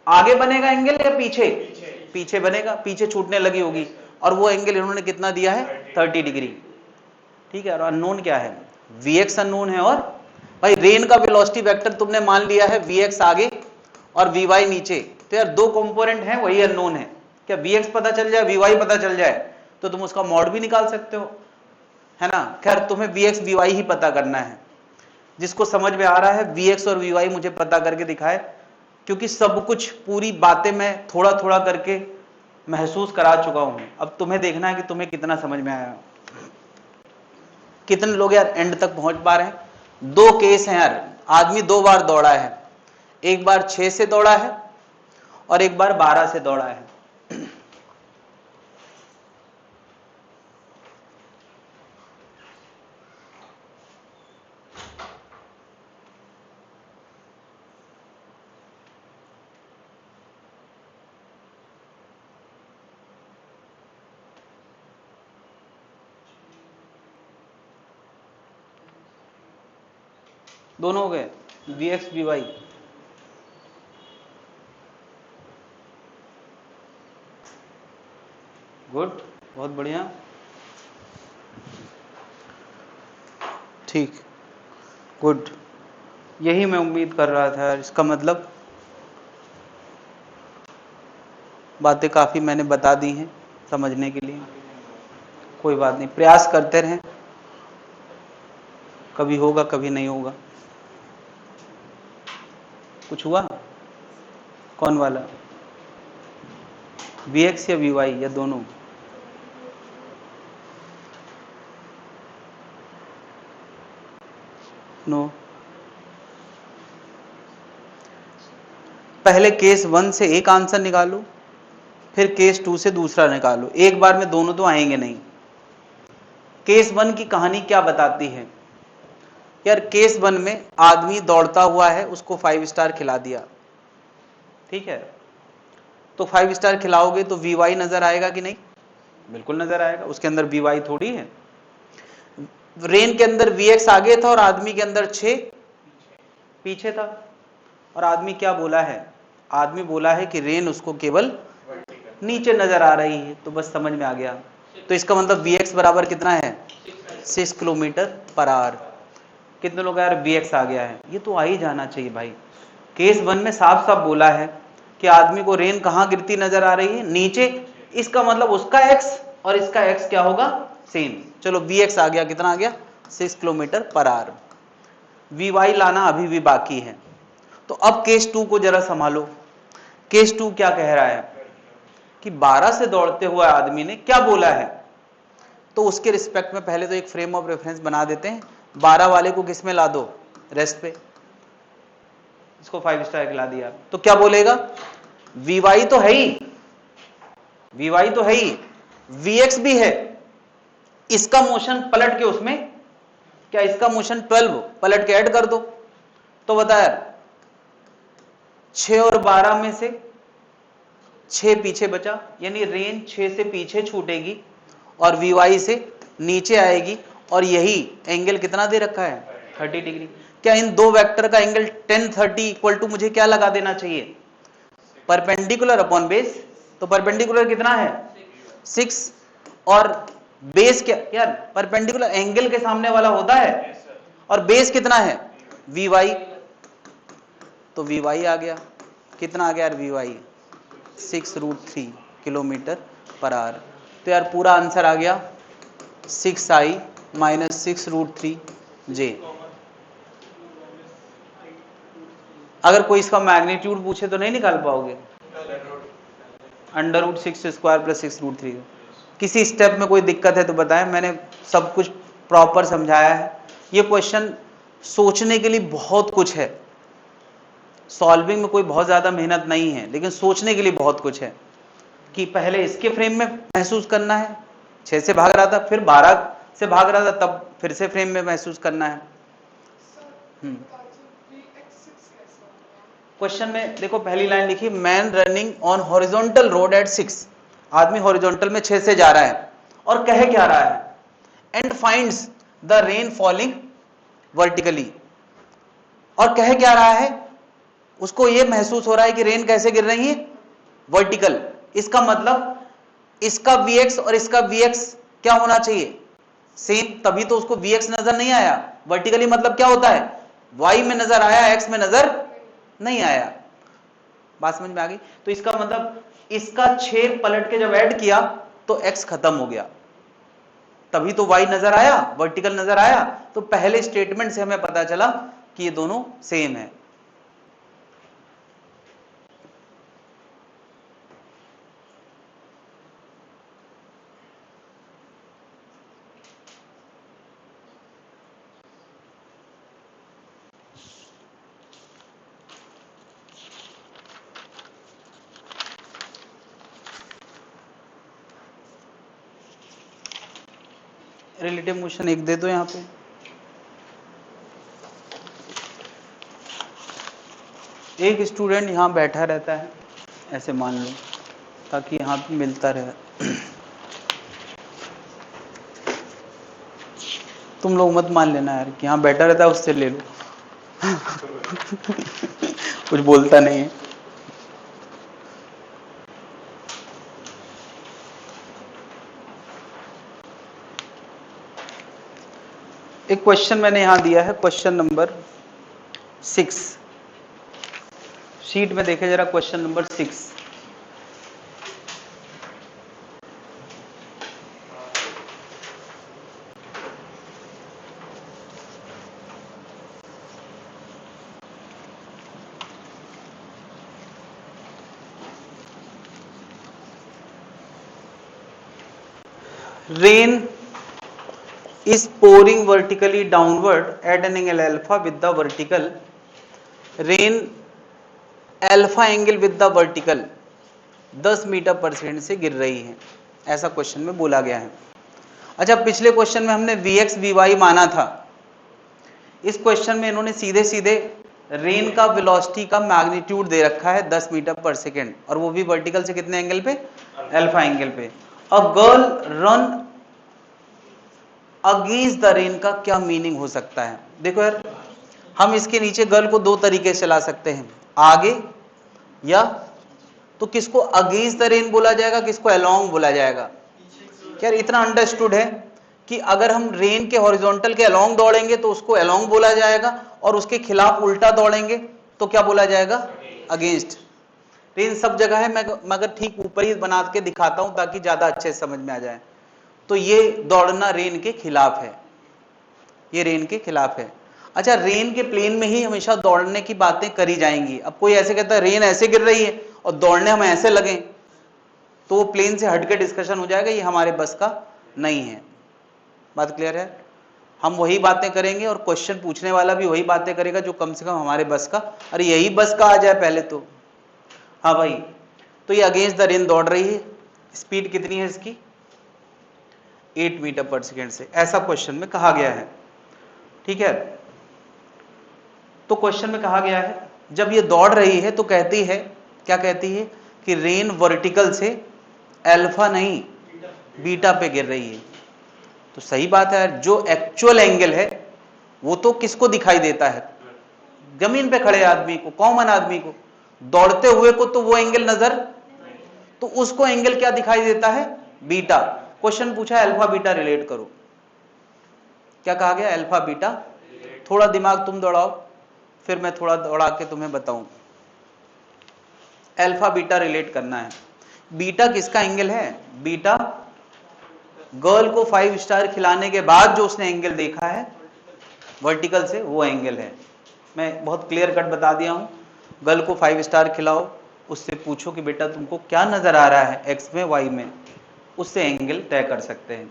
आगे बनेगा एंगल या पीछे, पीछे बनेगा, पीछे छूटने लगी होगी, और वो एंगल इन्होंने कितना दिया है, 30 डिग्री। ठीक है, और अननोन क्या है, Vx अननोन है, और भाई रेन का वेलोसिटी वेक्टर तुमने मान लिया है Vx आगे और Vy नीचे, तो यार दो कंपोनेंट हैं वही अननोन है। क्या Vx पता चल जाए, Vy पता चल जाए, तो तुम उसका मॉड भी निकाल सकते हो, है ना। खैर तुम्हें Vx Vy ही पता करना है, जिसको समझ में आ रहा है Vx और Vy मुझे पता करके दिखाए, क्योंकि सब कुछ पूरी बातें मैं थोड़ा थोड़ा करके महसूस करा चुका हूं। अब तुम्हें देखना है कि तुम्हें कितना समझ में आया, कितने लोग यार एंड तक पहुंच पा रहे हैं। दो केस हैं यार, आदमी 2 बार दौड़ा है, एक बार 6 से दौड़ा है और एक बार 12 से दौड़ा है। दोनों हो गए, Vx Vy। गुड, बहुत बढ़िया, ठीक, गुड, यही मैं उम्मीद कर रहा था। इसका मतलब बातें काफ़ी मैंने बता दी हैं समझने के लिए। कोई बात नहीं, प्रयास करते रहें, कभी होगा कभी नहीं होगा। कुछ हुआ, कौन वाला, Vx या Vy या दोनों, नो। पहले केस 1 से एक आंसर निकालो, फिर केस 2 से दूसरा निकालो, एक बार में दोनों तो आएंगे नहीं। केस 1 की कहानी क्या बताती है यार, केस 1 में आदमी दौड़ता हुआ है, उसको 5 स्टार खिला दिया, ठीक है, तो 5 स्टार खिलाओगे तो Vy नजर आएगा कि नहीं, बिल्कुल नजर आएगा, उसके अंदर Vy थोड़ी है। रेन के अंदर Vx आगे था और आदमी के अंदर 6 पीछे था, और आदमी क्या बोला है, आदमी बोला है कि रेन उसको केवल नीचे नजर आ रही है, तो बस समझ में आ गया। तो इसका मतलब Vx बराबर कितना है, 6 किलोमीटर पर आवर। कितने लोग यार Vx आ गया है, ये तो आ ही जाना चाहिए भाई। केस 1 में साफ साफ बोला है कि आदमी को रेन कहां गिरती नजर आ रही है, नीचे, इसका मतलब उसका x और इसका x क्या होगा, सेम। चलो Vx आ गया, कितना आ गया, 6 किलोमीटर पर आवर। Vy लाना अभी भी बाकी है। तो अब केस 2 को जरा संभालो। केस 2 क्या कह रहा है कि 12 से दौड़ते हुए आदमी ने क्या बोला है, तो उसके रिस्पेक्ट में पहले तो एक फ्रेम ऑफ रेफरेंस बना देते हैं। 12 वाले को किस में ला दो, रेस्ट पे, इसको 5 स्टार खिला दिया, तो क्या बोलेगा, Vy तो है ही, Vy तो है ही, Vx भी है, इसका मोशन पलट के उसमें, क्या इसका मोशन 12 पलट के ऐड कर दो, तो बता यार 6 और 12 में से 6 पीछे बचा, यानी रेन 6 से पीछे छूटेगी और Vy से नीचे आएगी, और यही एंगल कितना दे रखा है 30 डिग्री। क्या इन दो वेक्टर का एंगल 10 30 इक्वल टू मुझे क्या लगा देना चाहिए परपेंडिकुलर अपॉन बेस। तो परपेंडिकुलर कितना है 6 और बेस क्या यार परपेंडिकुलर एंगल के सामने वाला होता है और बेस कितना है Vy। तो Vy आ गया कितना आ गया यार Vy 6√3 किलोमीटर पर आवर। तो यार पूरा आंसर आ गया 6i माइनस 6√3 j। अगर कोई इसका मैग्नीट्यूड पूछे तो नहीं निकाल पाओगे √6² + 6√3। किसी स्टेप में कोई दिक्कत है तो बताएं, मैंने सब कुछ प्रॉपर समझाया है। ये क्वेश्चन सोचने के लिए बहुत कुछ है, सॉल्विंग में कोई बहुत ज्यादा मेहनत नहीं है, लेकिन सोचने के लिए बहुत कुछ है कि पहले इसके फ्रेम में महसूस करना है, 6 से भाग रहा था, फिर 12 से भाग रहा था, तब फिर से फ्रेम में महसूस करना है। क्वेश्चन में देखो पहली लाइन लिखी man running on horizontal road at 6। आदमी हॉरिजॉन्टल में 6 से जा रहा है और कह क्या रहा है and finds the rain falling vertically. और कह क्या रहा है उसको यह महसूस हो रहा है कि रेन कैसे गिर रही है वर्टिकल। इसका मतलब इसका Vx और इसका Vx क्या होना चाहिए सेम, तभी तो उसको Vx नजर नहीं आया। वर्टिकली मतलब क्या होता है y में नजर आया x में नजर नहीं आया। बात समझ में आ गई। तो इसका मतलब इसका 6 पलट के जब ऐड किया तो x खत्म हो गया, तभी तो y नजर आया वर्टिकल नजर आया। तो पहले स्टेटमेंट से हमें पता चला कि ये दोनों सेम है। रिलेटिव मोशन एक दे दो यहां पे। एक स्टूडेंट यहां बैठा रहता है ऐसे मान लो, ताकि यहां पे मिलता रहे। तुम लोग मत मान लेना यार कि यहां बैठा रहता है उससे ले लो। कुछ बोलता नहीं है। एक क्वेश्चन मैंने यहां दिया है, क्वेश्चन नंबर 6। शीट में देखे जरा question number 6। Rain is pouring vertically downward at an angle alpha with the vertical rain alpha angle with the vertical 10 metre पर सेकंड से गिर रही है, ऐसा क्वेश्चन में बोला गया है। अच्छा, पिछले क्वेश्चन में हमने Vx Vy माना था। इस क्वेश्चन में इन्होंने सीधे सीधे रेन का वेलोसिटी का मैग्नीट्यूड दे रखा है 10 मीटर पर सेकंड, और वो भी वर्टिकल से कितने एंगल पे अल्फा एंगल पे। A girl run against the rain का क्या मीनिंग हो सकता है। देखो यार, हम इसके नीचे गर्ल को दो तरीके से ला सकते हैं, आगे या तो किसको अगेंस्ट द रेन बोला जाएगा, किसको अलोंग बोला जाएगा। यार इतना अंडरस्टूड है कि अगर हम रेन के हॉरिजॉन्टल के अलोंग दौड़ेंगे तो उसको अलोंग बोला जाएगा, और उसके खिलाफ उल्टा दौड़ेंगे तो क्या बोला जाएगा अगेंस्ट। रेन सब जगह है, मैं मगर ठीक ऊपर ही बना के दिखाता हूं ताकि ज्यादा अच्छे से समझ में आ जाए। तो ये दौड़ना रेन के खिलाफ है, ये रेन के खिलाफ है। अच्छा, रेन के प्लेन में ही हमेशा दौड़ने की बातें करी जाएंगी। अब कोई ऐसे कहता है रेन ऐसे गिर रही है और दौड़ने हम ऐसे लगे, तो वो प्लेन से हटके डिस्कशन हो जाएगा, ये हमारे बस का नहीं है। बात क्लियर है। हम वही बातें करेंगे और क्वेश्चन पूछने वाला भी वही बातें करेगा जो कम से कम हमारे बस का, अरे यही बस का आ जाए पहले तो। हाँ भाई, तो ये अगेंस्ट द रेन दौड़ रही है, स्पीड कितनी है इसकी 8 मीटर पर सेकेंड से, ऐसा क्वेश्चन में कहा गया है। ठीक है, तो क्वेश्चन में कहा गया है जब ये दौड़ रही है तो कहती है, क्या कहती है कि रेन वर्टिकल से अल्फा नहीं बीटा पे गिर रही है। तो सही बात है यार, जो एक्चुअल एंगल है वो तो किसको दिखाई देता है? जमीन पे खड़े आदमी को, कॉमन आदमी को। दौड़ते हुए को तो वो एंगल नजर, तो उसको एंगल क्या दिखाई देता है? बीटा। क्वेश्चन पूछा है अल्फा बीटा रिलेट करो। क्या कहा गया? Alpha beta. थोड़ा दिमाग तुम दौड़ाओ, फिर मैं थोड़ा दौड़ा के तुम्हें बताऊं। अल्फा बीटा रिलेट करना है। बीटा किसका एंगल है? बीटा गर्ल को 5 स्टार खिलाने के बाद जो उसने एंगल देखा है वर्टिकल से, वो एंगल है। मैं बहुत क्लियर कट बता दिया हूं। गर्ल को 5 स्टार खिलाओ, उससे पूछो कि बेटा तुमको क्या नजर आ रहा है एक्स में वाई में, उससे एंगल तय कर सकते हैं।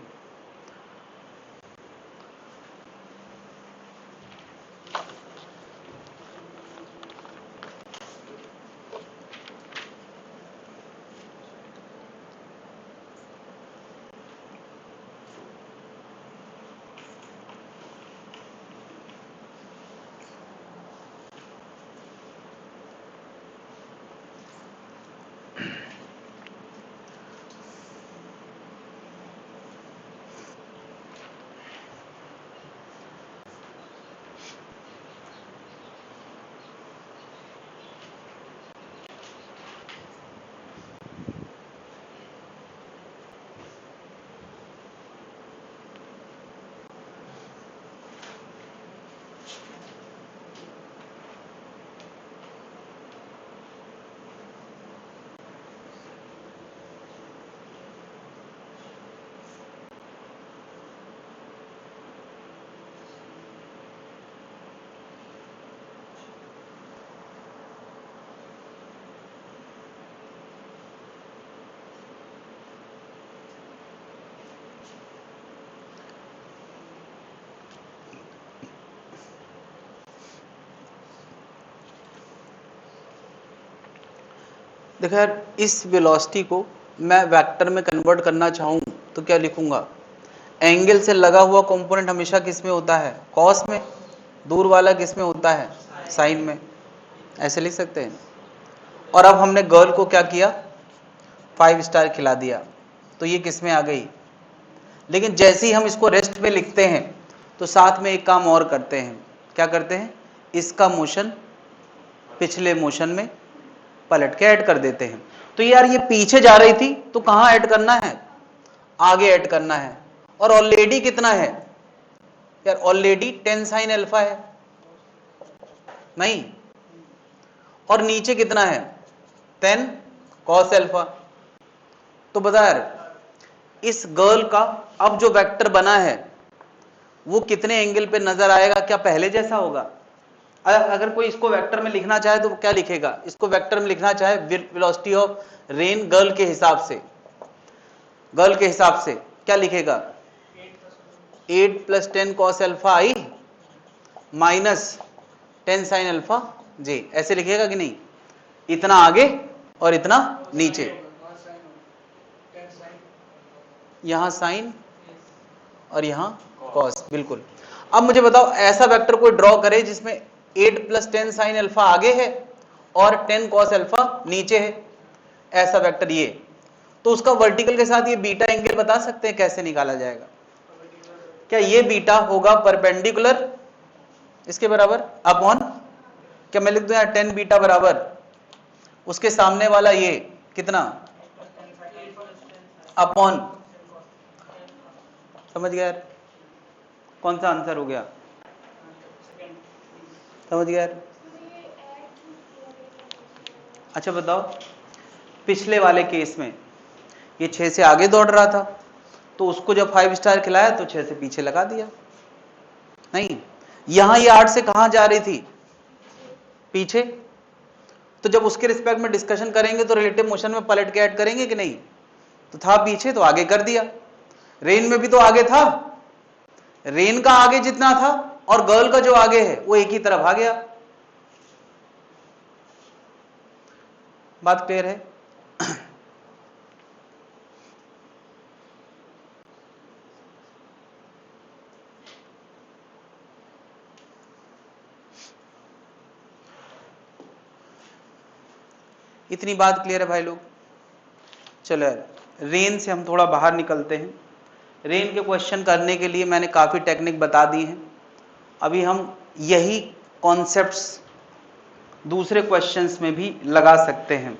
देखो यार, इस वेलोसिटी को मैं वेक्टर में कन्वर्ट करना चाहूँ तो क्या लिखूंगा? एंगल से लगा हुआ कंपोनेंट हमेशा किस में होता है? कॉस में। दूर वाला किस में होता है? साइन में। ऐसे लिख सकते हैं। और अब हमने गर्ल को क्या किया? 5 स्टार खिला दिया, तो ये किस में आ गई? लेकिन जैसे ही हम इसको रेस्ट में लिखते हैं तो साथ में एक काम और करते हैं। क्या करते हैं? इसका मोशन पिछले मोशन में पलट के ऐड कर देते हैं। तो यार ये पीछे जा रही थी तो कहां ऐड करना है? आगे ऐड करना है। और ऑलरेडी कितना है यार? ऑलरेडी 10 साइन अल्फा है, नहीं? और नीचे कितना है? 10 कॉस अल्फा। तो बता यार, इस गर्ल का अब जो वेक्टर बना है वो कितने एंगल पे नजर आएगा? क्या पहले जैसा होगा? अगर कोई इसको वेक्टर में लिखना चाहे तो क्या लिखेगा? इसको वेक्टर में लिखना चाहे वेलोसिटी ऑफ रेन गर्ल के हिसाब से, गर्ल के हिसाब से क्या लिखेगा? 8 + 10 cos अल्फा आई माइनस 10 sin अल्फा जे। ऐसे लिखेगा कि नहीं? इतना आगे और इतना नीचे। यहां साइन और यहां कॉस। बिल्कुल। अब मुझे बताओ, ऐसा वेक्टर कोई ड्रॉ करे जिसमें 8 + 10 sin अल्फा आगे है और 10 cos अल्फा नीचे है, ऐसा वेक्टर ये। तो उसका वर्टिकल के साथ ये बीटा एंगल बता सकते हैं कैसे निकाला जाएगा? क्या ये बीटा होगा परपेंडिकुलर इसके बराबर अपॉन, क्या मैं लिख दूं यार 10 बीटा बराबर उसके सामने वाला ये कितना अपॉन, समझ गया यार? कौन सा आंसर हो गया? समझ गया यार? अच्छा बताओ, पिछले वाले केस में ये 6 से आगे दौड़ रहा था तो उसको जब 5 स्टार खिलाया तो 6 से पीछे लगा दिया, नहीं? यहां ये 8 से कहां जा रही थी? पीछे। तो जब उसके रिस्पेक्ट में डिस्कशन करेंगे तो रिलेटिव मोशन में पलट के ऐड करेंगे कि नहीं? तो था पीछे तो आगे कर दिया। रेन में भी तो आगे था, रेन का आगे जितना था और गर्ल का जो आगे है वो एक ही तरफ आ गया। बात क्लियर है? इतनी बात क्लियर है भाई लोग? चलो यार, रेन से हम थोड़ा बाहर निकलते हैं, रेन के क्वेश्चन करने के लिए मैंने काफ़ी टेक्निक बता दी हैं। अभी हम यही कॉन्सेप्ट्स दूसरे क्वेश्चंस में भी लगा सकते हैं।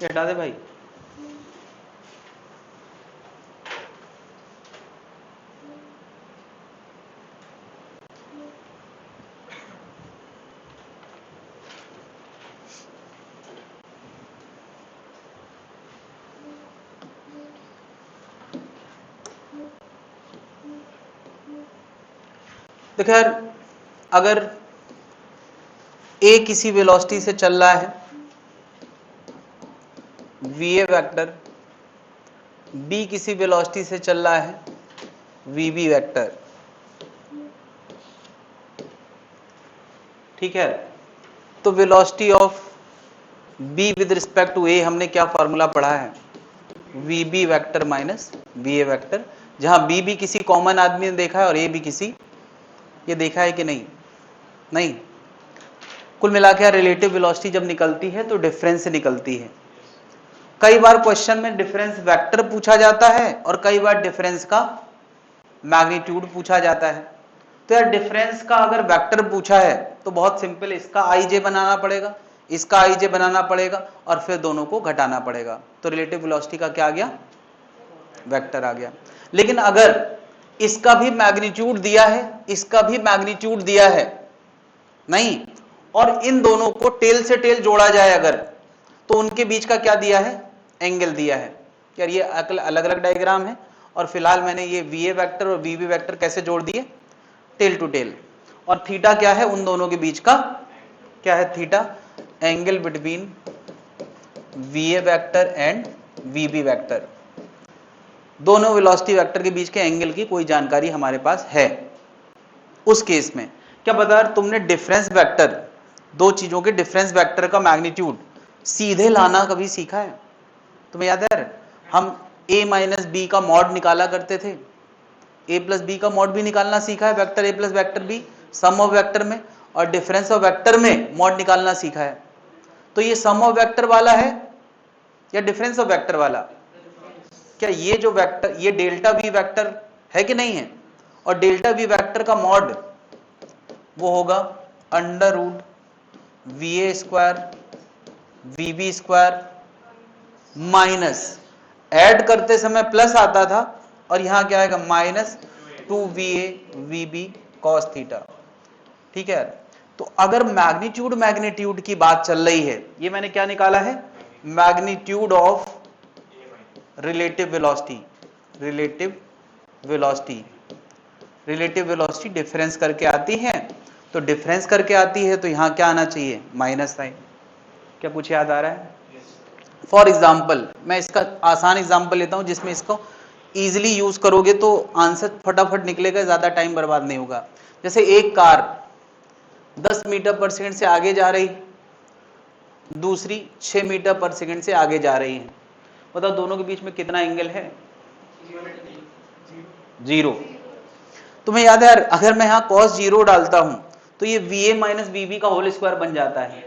हटा दे भाई। तो खैर अगर ए किसी वेलोसिटी से चल रहा है वीए वेक्टर, बी किसी वेलोसिटी से चल रहा है वीबी वेक्टर, ठीक है। तो velocity of B with respect to A हमने क्या फॉर्मूला पढ़ा है, VB vector minus VA vector, जहां बी भी किसी कॉमन आदमी ने देखा है और ए भी किसी, ये देखा है कि नहीं, नहीं। कुल मिलाकर रिलेटिव वेलोसिटी जब निकलती है तो डिफरेंस से निकलती है। कई बार क्वेश्चन में डिफरेंस वेक्टर पूछा जाता है और कई बार डिफरेंस का मैग्नीट्यूड पूछा जाता है। तो यार डिफरेंस का अगर वेक्टर पूछा है तो बहुत सिंपल, इसका आईजे बनाना पड़ेगा, इसका आईजे बनाना पड़ेगा और फिर दोनों को घटाना पड़ेगा। तो रिलेटिव वेलोसिटी का क्या आ गया, वेक्टर आ गया। लेकिन अगर इसका भी मैग्नीट्यूड दिया है, इसका भी मैग्नीट्यूड दिया है, नहीं, और इन दोनों को टेल से टेल जोड़ा जाए अगर, तो उनके बीच का क्या दिया है, एंगल दिया है। यार ये अलग अलग डायग्राम है और फिलहाल मैंने ये वीए वेक्टर और वीबी वेक्टर कैसे जोड़ दिए, टेल टू टेल। और थीटा क्या है, उन दोनों के बीच का क्या है, theta, angle between वीए vector and VB vector. दोनों वेलोसिटी वेक्टर के बीच के एंगल की कोई जानकारी हमारे पास है। उस केस में क्या बता, तुमने डिफरेंस वेक्टर, दो चीजों के डिफरेंस वेक्टर का मैग्नीट्यूड सीधे लाना कभी सीखा है? तुम्हें याद है हम a माइनस बी का मॉड निकाला करते थे, a प्लस बी का मॉड भी निकालना सीखा है, vector a plus vector B sum of vector में, और डिफरेंस ऑफ वेक्टर में मॉड निकालना सीखा है। तो ये सम ऑफ वेक्टर वाला है या डिफरेंस ऑफ वेक्टर वाला? क्या ये जो वेक्टर, ये डेल्टा वी वेक्टर है कि नहीं है? और डेल्टा वी वेक्टर का मॉड वो होगा under root V A square V B square minus, add करते समय प्लस आता था और यहां क्या आएगा, minus 2va vb cos theta, ठीक है। तो अगर मैग्नीट्यूड मैग्नीट्यूड की बात चल रही है, ये मैंने क्या निकाला है, magnitude of relative velocity, relative velocity, relative velocity difference करके आती है। तो डिफरेंस करके आती है तो यहां क्या आना चाहिए, माइनस साइन। क्या कुछ याद आ रहा है? फॉर एग्जाम्पल मैं इसका आसान एग्जाम्पल लेता हूं जिसमें इसको इजीली यूज करोगे तो आंसर फटाफट निकलेगा, ज्यादा टाइम बर्बाद नहीं होगा। जैसे एक कार 10 मीटर पर सेकंड से आगे जा रही, दूसरी 6 मीटर पर सेकंड से आगे जा रही है, बताओ दोनों के बीच में कितना एंगल है, 0। तुम्हें याद है अगर मैं यहां cos 0 डालता हूं तो ये va माइनस वीबी का होल स्क्वायर बन जाता है,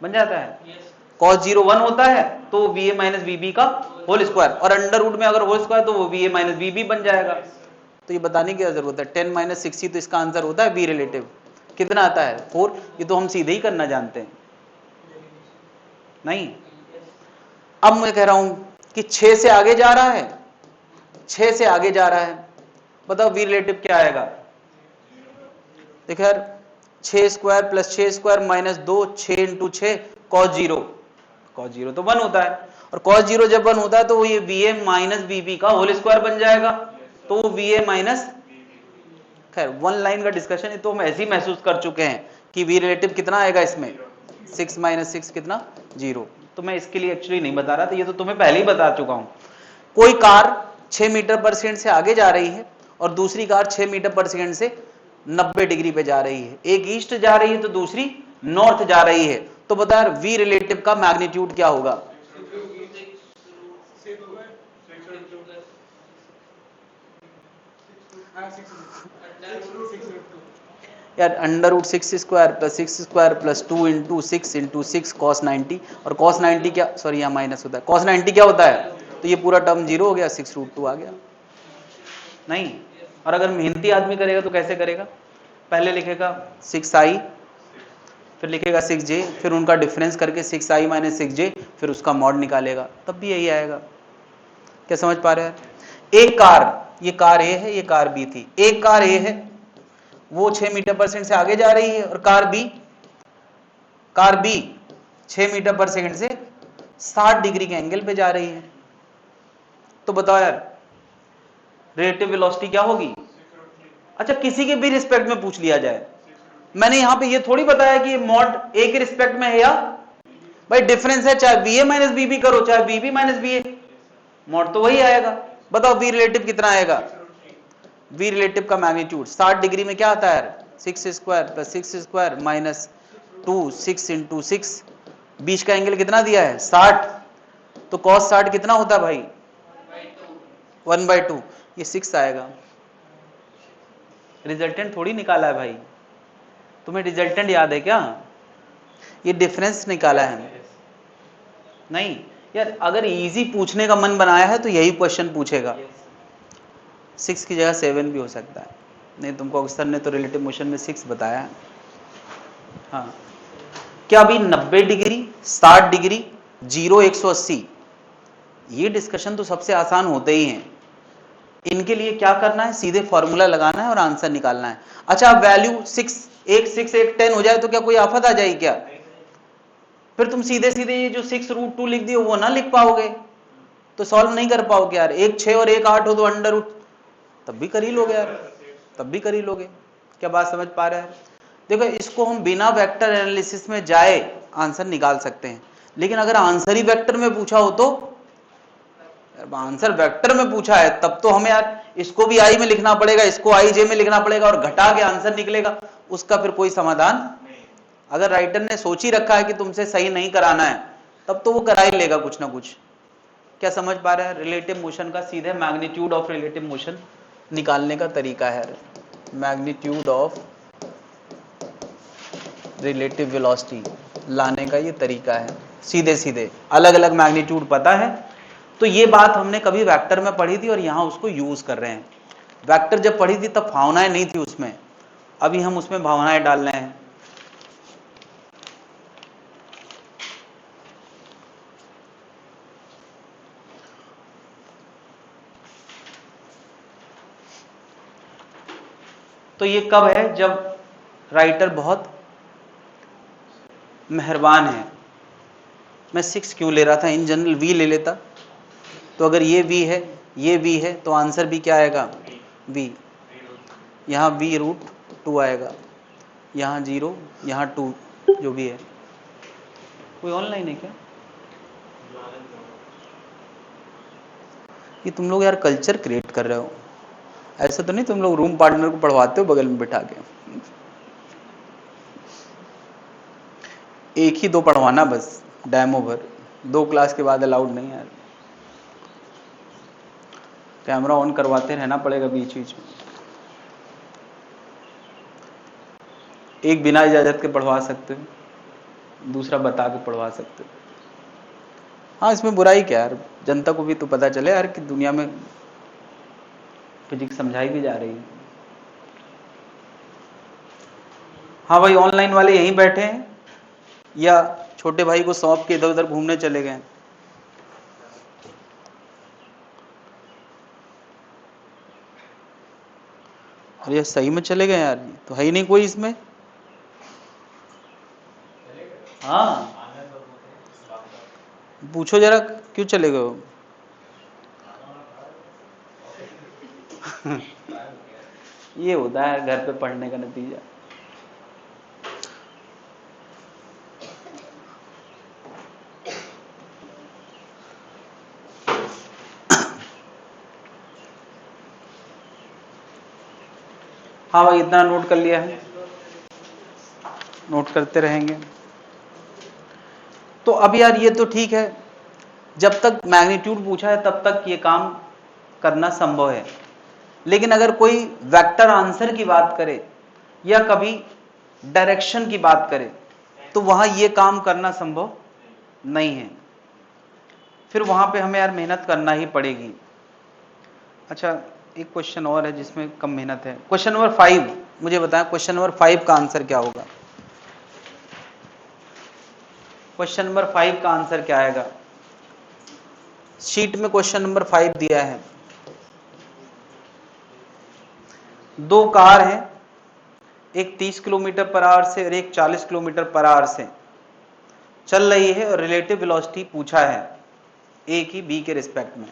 बन जाता है। cos 0 1 होता है तो va माइनस वीबी का होल स्क्वायर, और अंडर रूट में अगर होल स्क्वायर तो वो va माइनस वीबी बन जाएगा। तो ये बताने की क्या जरूरत है, 10 माइनस 60, तो इसका आंसर होता है v रिलेटिव। कितना आता है, 4। ये तो हम सीधे ही करना जानते हैं, नहीं। अब मैं कह रहा हूं कि 6 से आगे जा रहा है, 6 से आगे जा रहा है, बताओ v रिलेटिव क्या आएगा। देखो यार 6 square plus 6 square minus 2, 6 into 6 cos 0, cos 0 तो 1 होता है, और cos 0 जब 1 होता है तो वो ये va माइनस वीबी का होल स्क्वायर बन जाएगा, तो वो va माइनस, खैर वन लाइन का डिस्कशन है तो हम ऐसे ही महसूस कर चुके हैं कि v रिलेटिव कितना आएगा इसमें, 6 माइनस 6 कितना, 0। तो मैं इसके लिए एक्चुअली नहीं बता रहा था, ये तो तुम्हें पहले ही बता चुका हूं। कोई कार 6 मीटर पर सेकंड से आगे जा रही है और दूसरी कार 6 मीटर पर सेकंड से 90 डिग्री पे जा रही है, एक ईस्ट जा रही है तो दूसरी नॉर्थ जा रही है, तो बता यार v रिलेटिव का मैग्नीट्यूड क्या होगा। यार under root 6 square plus 6 square plus 2 into 6 cos 90, और कॉस 90 क्या, सॉरी यहाँ माइनस होता है, कॉस 90 क्या होता है, तो ये पूरा टर्म 0 हो गया, 6√2 आ गया। नहीं, और अगर मेहनती आदमी करेगा तो कैसे करेगा, पहले लिखेगा 6i, फिर लिखेगा 6j, फिर उनका डिफरेंस करके 6i माइनस 6j, फिर उसका मॉड निकालेगा, तब भी यही आएगा। क्या समझ पा रहे हैं? एक कार, ये कार ए है, ये कार बी थी, एक कार ए है वो 6 मीटर पर सेकंड से आगे जा रही है, और कार बी 6 मीटर पर सेकंड से 60 डिग्री के एंगल पे जा रही है। तो बताओ यार रिलेटिव वेलोसिटी क्या होगी? अच्छा, किसी के भी रिस्पेक्ट में पूछ लिया जाए, मैंने यहां पे ये थोड़ी बताया कि मॉड ए के रिस्पेक्ट में है, या भाई डिफरेंस है, चाहे बी ए माइनस बी बी करो, चाहे बी बी माइनस बी ए, मॉड तो वही आएगा। बताओ वी रिलेटिव कितना आएगा? वी रिलेटिव का मैग्नीट्यूड 60 डिग्री में क्या आता है, 6 square plus 6 square minus 2 6 into 6, बीच का एंगल कितना दिया है 60, तो cos 60 कितना होता है भाई 1/2, ये 6 आएगा। रिजल्टेंट थोड़ी निकाला है भाई, तुम्हें रिजल्टेंट याद है क्या? ये डिफरेंस निकाला है। नहीं यार, अगर इजी पूछने का मन बनाया है तो यही क्वेश्चन पूछेगा, 6 की जगह 7 भी हो सकता है। नहीं, तुमको अक्सर ने तो रिलेटिव मोशन में 6 बताया है। हाँ, क्या अभी 90 डिग्री 60 डिग्री 0 180, ये डिस्कशन तो सबसे आसान होते ही हैं। इनके लिए क्या करना है, सीधे फॉर्मूला लगाना है और आंसर निकालना है। अच्छा, वैल्यू 6 एक 10 हो जाए तो क्या कोई आफत आ जाएगी क्या? फिर तुम सीधे सीधे ये जो 6√2 लिख दियो वो ना लिख पाओगे, तो सॉल्व नहीं कर पाओगे यार। 1 6 और 1 8 हो तो अंडर रूट तब भी कर ही लोगे यार, तब भी कर ही लोगे। क्या बात समझ पा रहे हैं? देखो, इसको हम बिना वेक्टर एनालिसिस में जाए आंसर निकाल सकते हैं, लेकिन अगर आंसर ही वेक्टर में पूछा हो तो, आंसर वेक्टर में पूछा है तब तो हमें यार इसको भी आई में लिखना पड़ेगा, इसको आई जे में लिखना पड़ेगा, और घटा के आंसर निकलेगा, उसका फिर कोई समाधान। अगर राइटर ने सोच ही रखा है कि तुमसे सही नहीं कराना है, तब तो वो करा ही लेगा कुछ ना कुछ। क्या समझ पा रहे हैं? रिलेटिव मोशन का सीधे मैग्नीट्यूड ऑफ रिलेटिव मोशन निकालने का तरीका है, मैग्नीट्यूड ऑफ रिलेटिव वेलोसिटी लाने का ये तरीका है। सीधे सीधे अलग अलग मैग्नीट्यूड पता है, तो ये बात हमने कभी वेक्टर में पढ़ी थी और यहां उसको यूज कर रहे हैं। वेक्टर जब पढ़ी थी तब भावनाएं नहीं थी उसमें, अभी हम उसमें भावनाएं डाल रहे हैं। तो ये कब है? जब राइटर बहुत मेहरबान है। मैं 6 क्यों ले रहा था, इन जनरल v ले लेता, तो अगर ये v है, ये v है, तो आंसर भी क्या आएगा v, यहाँ v√2 आएगा, यहाँ 0, यहाँ 2, जो भी है। कोई ऑनलाइन है क्या? ये तुम लोग यार कल्चर क्रिएट कर रहे हो, ऐसा तो नहीं तुम लोग रूम पार्टनर को पढ़वाते हो बगल में बिठा के? एक ही 2 पढ़वाना बस, डेमो भर, 2 क्लास के बाद अलाउड नहीं यार। कैमरा ऑन करवाते रहना पड़ेगा बीच बीच में। एक बिना इजाजत के पढ़वा सकते हो, दूसरा बता के पढ़वा सकते हो। हाँ, इसमें बुराई क्या यार, जनता को भी तो पता चले यार कि दुनिया में फिजिक्स समझाई भी जा रही है। हाँ भाई, ऑनलाइन वाले यहीं बैठे हैं या छोटे भाई को सौंप के इधर उधर घूमने चले गए? अरे सही में चले गए यार, तो है ही नहीं कोई इसमें। हाँ, पूछो जरा क्यों चले गए हो? ये होता है घर पे पढ़ने का नतीजा। हाँ भाई, इतना नोट कर लिया है, नोट करते रहेंगे। तो अब यार ये तो ठीक है, जब तक मैग्नीट्यूड पूछा है तब तक ये काम करना संभव है, लेकिन अगर कोई वेक्टर आंसर की बात करे या कभी डायरेक्शन की बात करें तो वहां ये काम करना संभव नहीं है, फिर वहां पे हमें यार मेहनत करना ही पड़ेगी। अच्छा, एक क्वेश्चन और है जिसमें कम मेहनत है। क्वेश्चन नंबर 5 मुझे बताएं, क्वेश्चन नंबर 5 का आंसर क्या होगा? क्वेश्चन नंबर 5 का आंसर क्या आएगा? शीट में क्वेश्चन नंबर 5 दिया है। दो कार हैं, एक 30 किलोमीटर पर आवर से और एक 40 किलोमीटर पर आवर से चल रही है और रिलेटिव वेलोसिटी पूछा है ए की बी के रिस्पेक्ट में।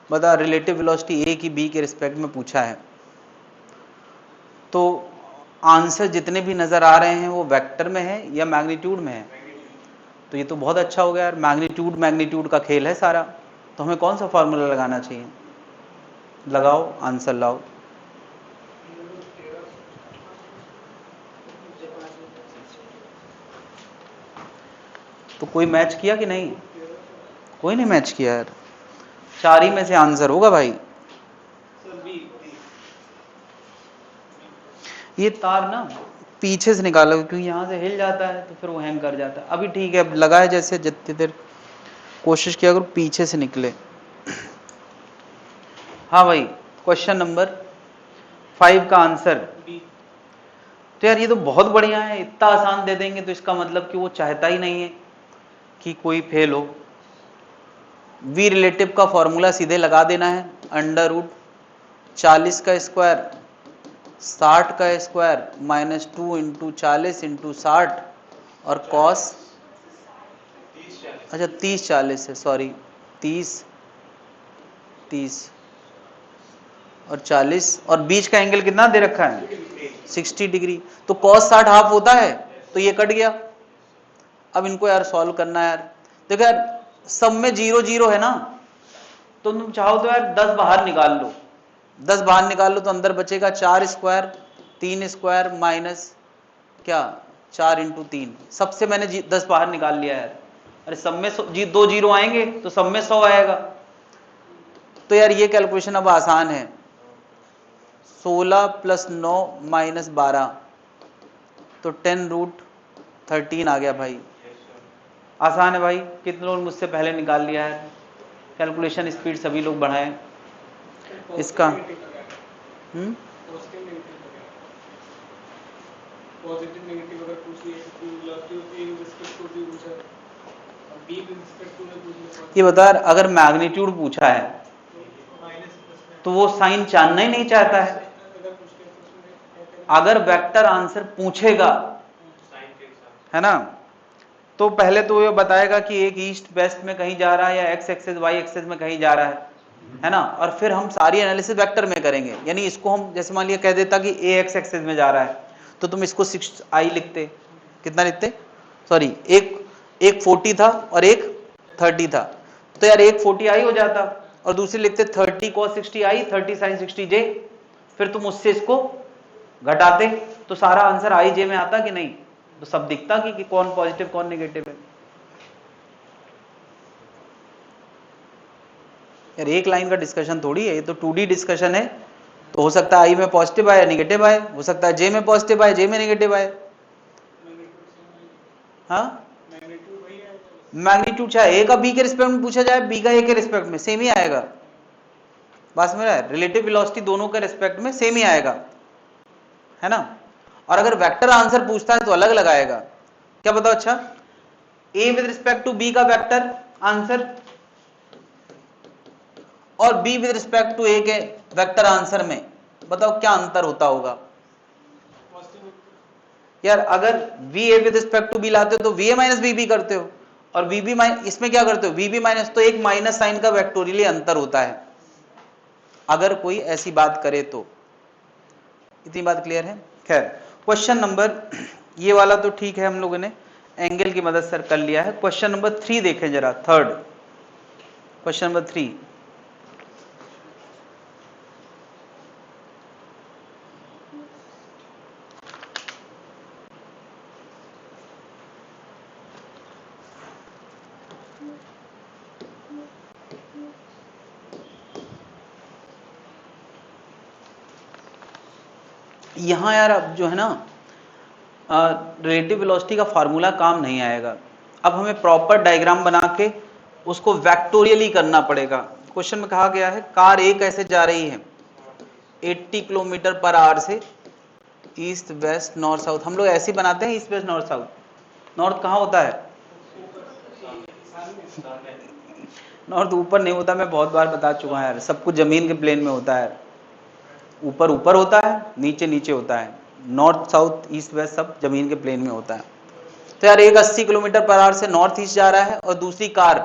बता, रिलेटिव वेलोसिटी ए की बी के रिस्पेक्ट में पूछा है, तो आंसर जितने भी नजर आ रहे हैं वो वेक्टर में है या मैग्नीट्यूड में है? तो ये तो बहुत अच्छा हो गया यार, मैग्नीट्यूड मैग्नीट्यूड का खेल है सारा। तो हमें कौन सा फॉर्मूला लगाना चाहिए? लगाओ, आंसर लाओ। तो कोई मैच किया कि नहीं? कोई नहीं मैच किया यार, 4 ही में से आंसर होगा भाई। ये तार ना पीछे से निकालो, क्योंकि यहाँ से हिल जाता है तो फिर वो हैंग कर जाता है। अभी ठीक है, अब लगाए जैसे, जितनी देर कोशिश किया करो पीछे से निकले। हाँ भाई, क्वेश्चन नंबर 5 का आंसर। तो यार ये तो बहुत बढ़िया है, इतना आसान दे देंगे तो इसका मतलब कि वो चाहता ही नहीं है कि कोई फेल हो। वी रिलेटिव का फॉर्मूला सीधे लगा देना है, अंडर रूट 40 का स्क्वायर 60 का स्क्वायर माइनस 2 इंटू 40 इंटू 60 और कॉस, अच्छा 30 40 है, सॉरी 30 30 और 40, और बीच का एंगल कितना दे रखा है? 60 डिग्री। तो cos 60 हाफ होता है, तो ये कट गया। अब इनको यार सॉल्व करना है यार। देखो यार, सब में 0 0 है ना, तो तुम चाहो तो यार 10 बाहर निकाल लो, 10 बाहर निकाल लो तो अंदर बचेगा 4 स्क्वायर 3 स्क्वायर माइनस क्या 4 इंटू 3। सबसे मैंने 10 बाहर निकाल लिया यार। अरे सब में 2 0 आएंगे तो सब में 100 आएगा। तो यार ये कैलकुलेशन अब आसान है, 16 प्लस 9 माइनस 12 तो 10 रूट 13 आ गया भाई। आसान है भाई, कितने लोग मुझसे पहले निकाल लिया है। कैलकुलेशन स्पीड सभी लोग बढ़ाएं इसका। पॉजिटिव नेगेटिव अगर पूछिए तो वेलोसिटी होती है इन रिस्पेक्ट टू बी पूछा, और बी विद रिस्पेक्ट टू में पूछना। ये बता, अगर मैग्नीट्यूड पूछा है तो वो साइन जानना ही नहीं चाहता है। अगर वेक्टर आंसर पूछेगा, है ना, तो पहले तो ये बताएगा कि एक ईस्ट वेस्ट में कहीं जा रहा है या एक्स एक्सेस वाई एक्सेस में कहीं जा रहा है ना, और फिर हम सारी एनालिसिस वेक्टर में करेंगे। यानी इसको हम जैसे मान लिया कह देता कि ए एक्स एक्सेस में जा रहा है, तो तुम इसको 6i लिखते, कितना लिखते, सॉरी एक 40 था और एक 30 था, तो यार एक 40i हो जाता और दूसरी लिखते 30 cos 60i 30 sin 60j। फिर तुम उससे इसको घटाते तो सारा आंसर आई जे में आता कि नहीं, तो सब दिखता कि कौन पॉजिटिव कौन नेगेटिव है। यार एक लाइन का डिस्कशन थोड़ी है, ये तो 2D डिस्कशन है। तो हो सकता है आई में पॉजिटिव आए नेगेटिव आए, हो सकता है जे में पॉजिटिव आए जे में नेगेटिव आए। हाँ, मैग्नीट्यूड चाहे ए का बी के रिस्पेक्ट में पूछा जाए बी का ए के रिस्पेक्ट में सेम ही आएगा। बस मेरा रिलेटिव वेलोसिटी दोनों के रिस्पेक्ट में सेम ही आएगा, है ना। और अगर वेक्टर आंसर पूछता है तो अलग लगाएगा। क्या बताओ? अच्छा, A with respect to B का वेक्टर आंसर और B with respect to A के वेक्टर आंसर में बताओ क्या अंतर होता होगा? यार अगर V A with respect to B लाते हो तो V A minus B B करते हो, और वी बी माइनस इसमें क्या करते हो वी बी माइनस, तो एक माइनस साइन का वेक्टोरियली अंतर होता है अगर कोई ऐसी बात करे तो। इतनी बात क्लियर है? खैर, क्वेश्चन नंबर, ये वाला तो ठीक है, हम लोगों ने एंगल की मदद से कर लिया है। क्वेश्चन नंबर 3 देखें जरा, थर्ड क्वेश्चन नंबर 3। यहाँ यार अब जो है ना रिलेटिव वेलोसिटी का फार्मूला काम नहीं आएगा। अब हमें प्रॉपर डायग्राम बना के उसको वेक्टोरियली करना पड़ेगा। क्वेश्चन में कहा गया है कार ए कैसे जा रही है 80 किलोमीटर पर आवर से ईस्ट वेस्ट नॉर्थ साउथ। हम लोग ऐसे ही बनाते हैं east west north south. North कहाँ होता है? नॉर्थ ऊपर नहीं होता, मैं बहुत बार बता चुका हूं यार, सब कुछ जमीन के प्लेन में होता है। ऊपर ऊपर होता है, नीचे नीचे होता है। नॉर्थ साउथ ईस्ट वेस्ट सब जमीन के प्लेन में होता है। तो यार एक 80 किलोमीटर पर आवर से नॉर्थ ईस्ट जा रहा है और दूसरी कार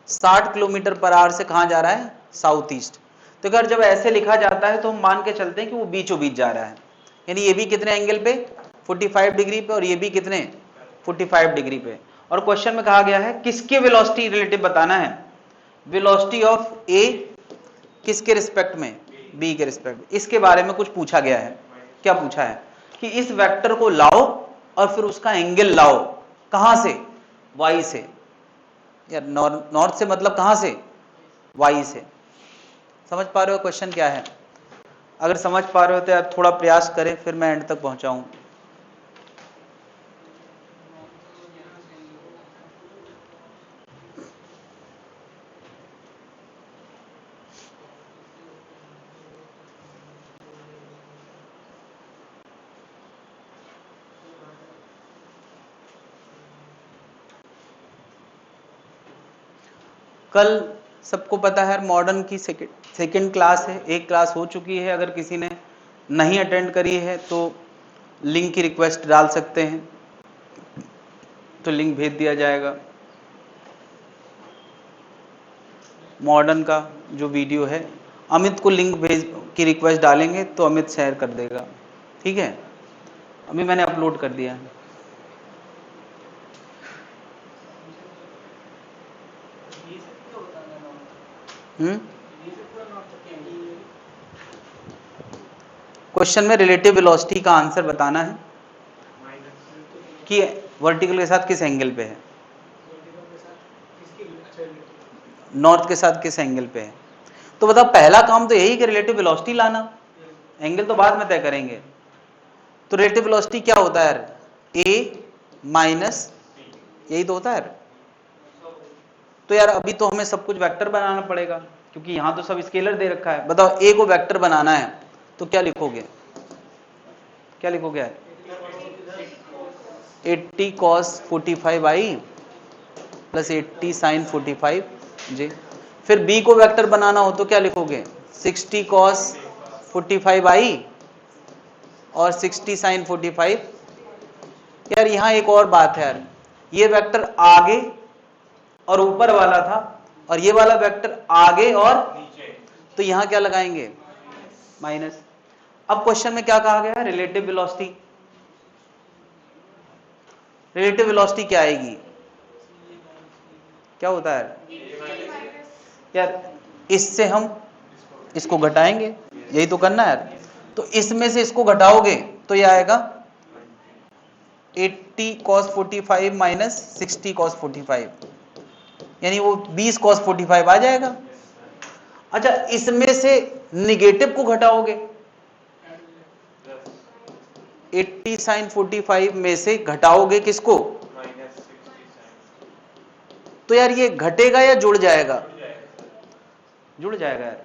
60 किलोमीटर पर आवर से कहां जा रहा है? South east. तो अगर जब ऐसे लिखा जाता है तो हम मान के चलते हैं कि वो बीचों बीच जा रहा है, यानी ये भी कितने एंगल पे? 45 डिग्री पे, और ये भी कितने? 45 डिग्री पे। और क्वेश्चन में कहा गया है किसके वेलोसिटी रिलेटिव बताना है? वेलोसिटी ऑफ ए किसके रिस्पेक्ट में? बी के रिस्पेक्ट। इसके बारे में कुछ पूछा गया है। क्या पूछा है कि इस वेक्टर को लाओ और फिर उसका एंगल लाओ। कहां से? वाई से। यार नॉर्थ से मतलब कहां से? वाई से। समझ पा रहे हो क्वेश्चन क्या है? अगर समझ पा रहे हो तो यार थोड़ा प्रयास करें, फिर मैं एंड तक पहुंचाऊं। कल सबको पता है मॉडर्न की सेकेंड क्लास है, एक क्लास हो चुकी है। अगर किसी ने नहीं अटेंड करी है तो लिंक की रिक्वेस्ट डाल सकते हैं, तो लिंक भेज दिया जाएगा। मॉडर्न का जो वीडियो है, अमित को लिंक भेज की रिक्वेस्ट डालेंगे तो अमित शेयर कर देगा, ठीक है? अभी मैंने अपलोड कर दिया है। क्वेश्चन में रिलेटिव वेलोसिटी का आंसर बताना है कि वर्टिकल के साथ किस एंगल पे है, नॉर्थ के साथ किस एंगल पे है। तो बताओ पहला काम तो यही कि रिलेटिव वेलोसिटी लाना, एंगल तो बाद में तय करेंगे। तो रिलेटिव वेलोसिटी क्या होता है यार? ए माइनस, यही तो होता है यार। तो यार अभी तो हमें सब कुछ वेक्टर बनाना पड़ेगा, क्योंकि यहां तो सब स्केलर दे रखा है। बताओ ए को वेक्टर बनाना है तो क्या लिखोगे? क्या लिखोगे यार? 80 cos 45 आई प्लस 80 sin 45 जी। फिर बी को वेक्टर बनाना हो तो क्या लिखोगे? 60 cos 45 आई और 60 sin 45। यार यहां एक और बात है यार, ये वेक्टर आगे और ऊपर वाला था और ये वाला वेक्टर आगे और नीचे, तो यहां क्या लगाएंगे? माइनस। अब क्वेश्चन में क्या कहा गया? Relative velocity. रिलेटिव वेलोसिटी क्या आएगी? क्या होता है यार? इससे हम इसको घटाएंगे, यही तो करना है यार। तो इसमें से इसको घटाओगे तो यह आएगा 80 cos 45 माइनस 60 cos 45, यानी वो 20 cos 45 आ जाएगा। अच्छा, इसमें से निगेटिव को घटाओगे, 80 sin 45 में से घटाओगे किसको? तो यार ये घटेगा या जुड़ जाएगा? जुड़ जाएगा यार।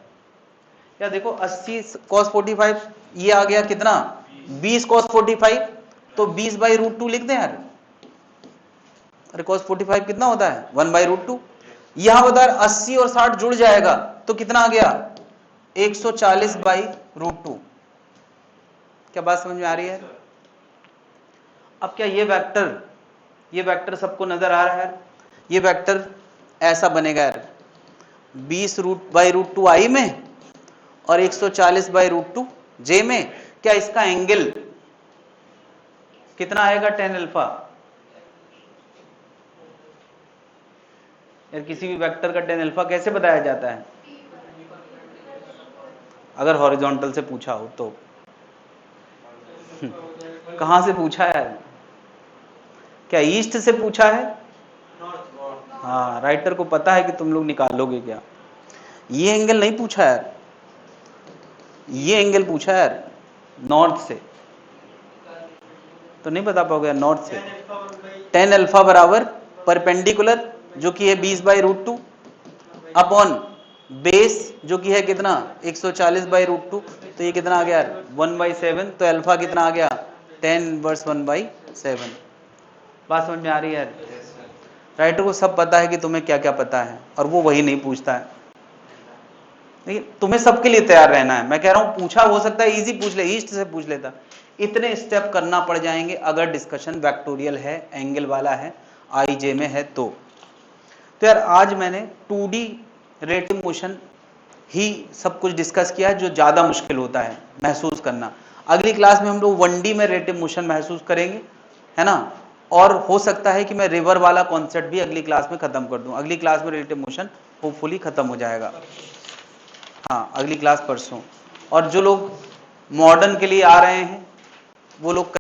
यार देखो 80 cos 45 ये आ गया कितना? 20 cos 45, तो 20/√2 लिख दें यार। अरे cos 45 कितना होता है? 1/√2। यहां बता 80 और 60 जुड़ जाएगा तो कितना आ गया? 140/√2। क्या बात समझ में आ रही है? अब क्या ये वेक्टर सबको नजर आ रहा है? ये वेक्टर ऐसा बनेगा यार, 20/√2 आई में और 140/√2 जे में। क्या इसका एंगल कितना आएगा? tan alpha. यार किसी भी वेक्टर का tan अल्फा कैसे बताया जाता है? अगर हॉरिजॉन्टल से पूछा हो तो। कहां से पूछा है? क्या ईस्ट से पूछा है? हाँ, राइटर को पता है कि तुम लोग निकालोगे क्या। ये एंगल नहीं पूछा यार, ये एंगल पूछा यार। नॉर्थ से, तो नहीं बता पाओगे नॉर्थ से। tan अल्फा बराबर परपेंडिकुलर जो कि है 20/√2 अपॉन बेस जो कि है कितना 140/√2, तो ये कितना आ गया 1/7, तो अल्फा कितना आ गया 10 इनवर्स 1/7। बात समझ में आ रही है? राइटर को सब पता है कि तुम्हें क्या क्या पता है और वो वही नहीं पूछता है। लेकिन तुम्हें सबके लिए तैयार रहना है। मैं कह रहा हूं पूछा हो सकता है इजी पूछ ले, ईस्ट से पूछ लेता, इतने स्टेप करना पड़ जाएंगे अगर डिस्कशन वेक्टोरियल है, एंगल वाला है, आईजे में है तो यार आज मैंने 2D रिलेटिव मोशन ही सब कुछ डिस्कस किया है जो ज्यादा मुश्किल होता है महसूस करना। अगली क्लास में हम लोग 1D में रिलेटिव मोशन महसूस करेंगे, है ना, और हो सकता है कि मैं रिवर वाला कॉन्सेप्ट भी अगली क्लास में खत्म कर दूं। अगली क्लास में रिलेटिव मोशन होपफुली खत्म हो जाएगा। हाँ, अगली क्लास परसों। और जो लोग मॉडर्न के लिए आ रहे हैं वो लोग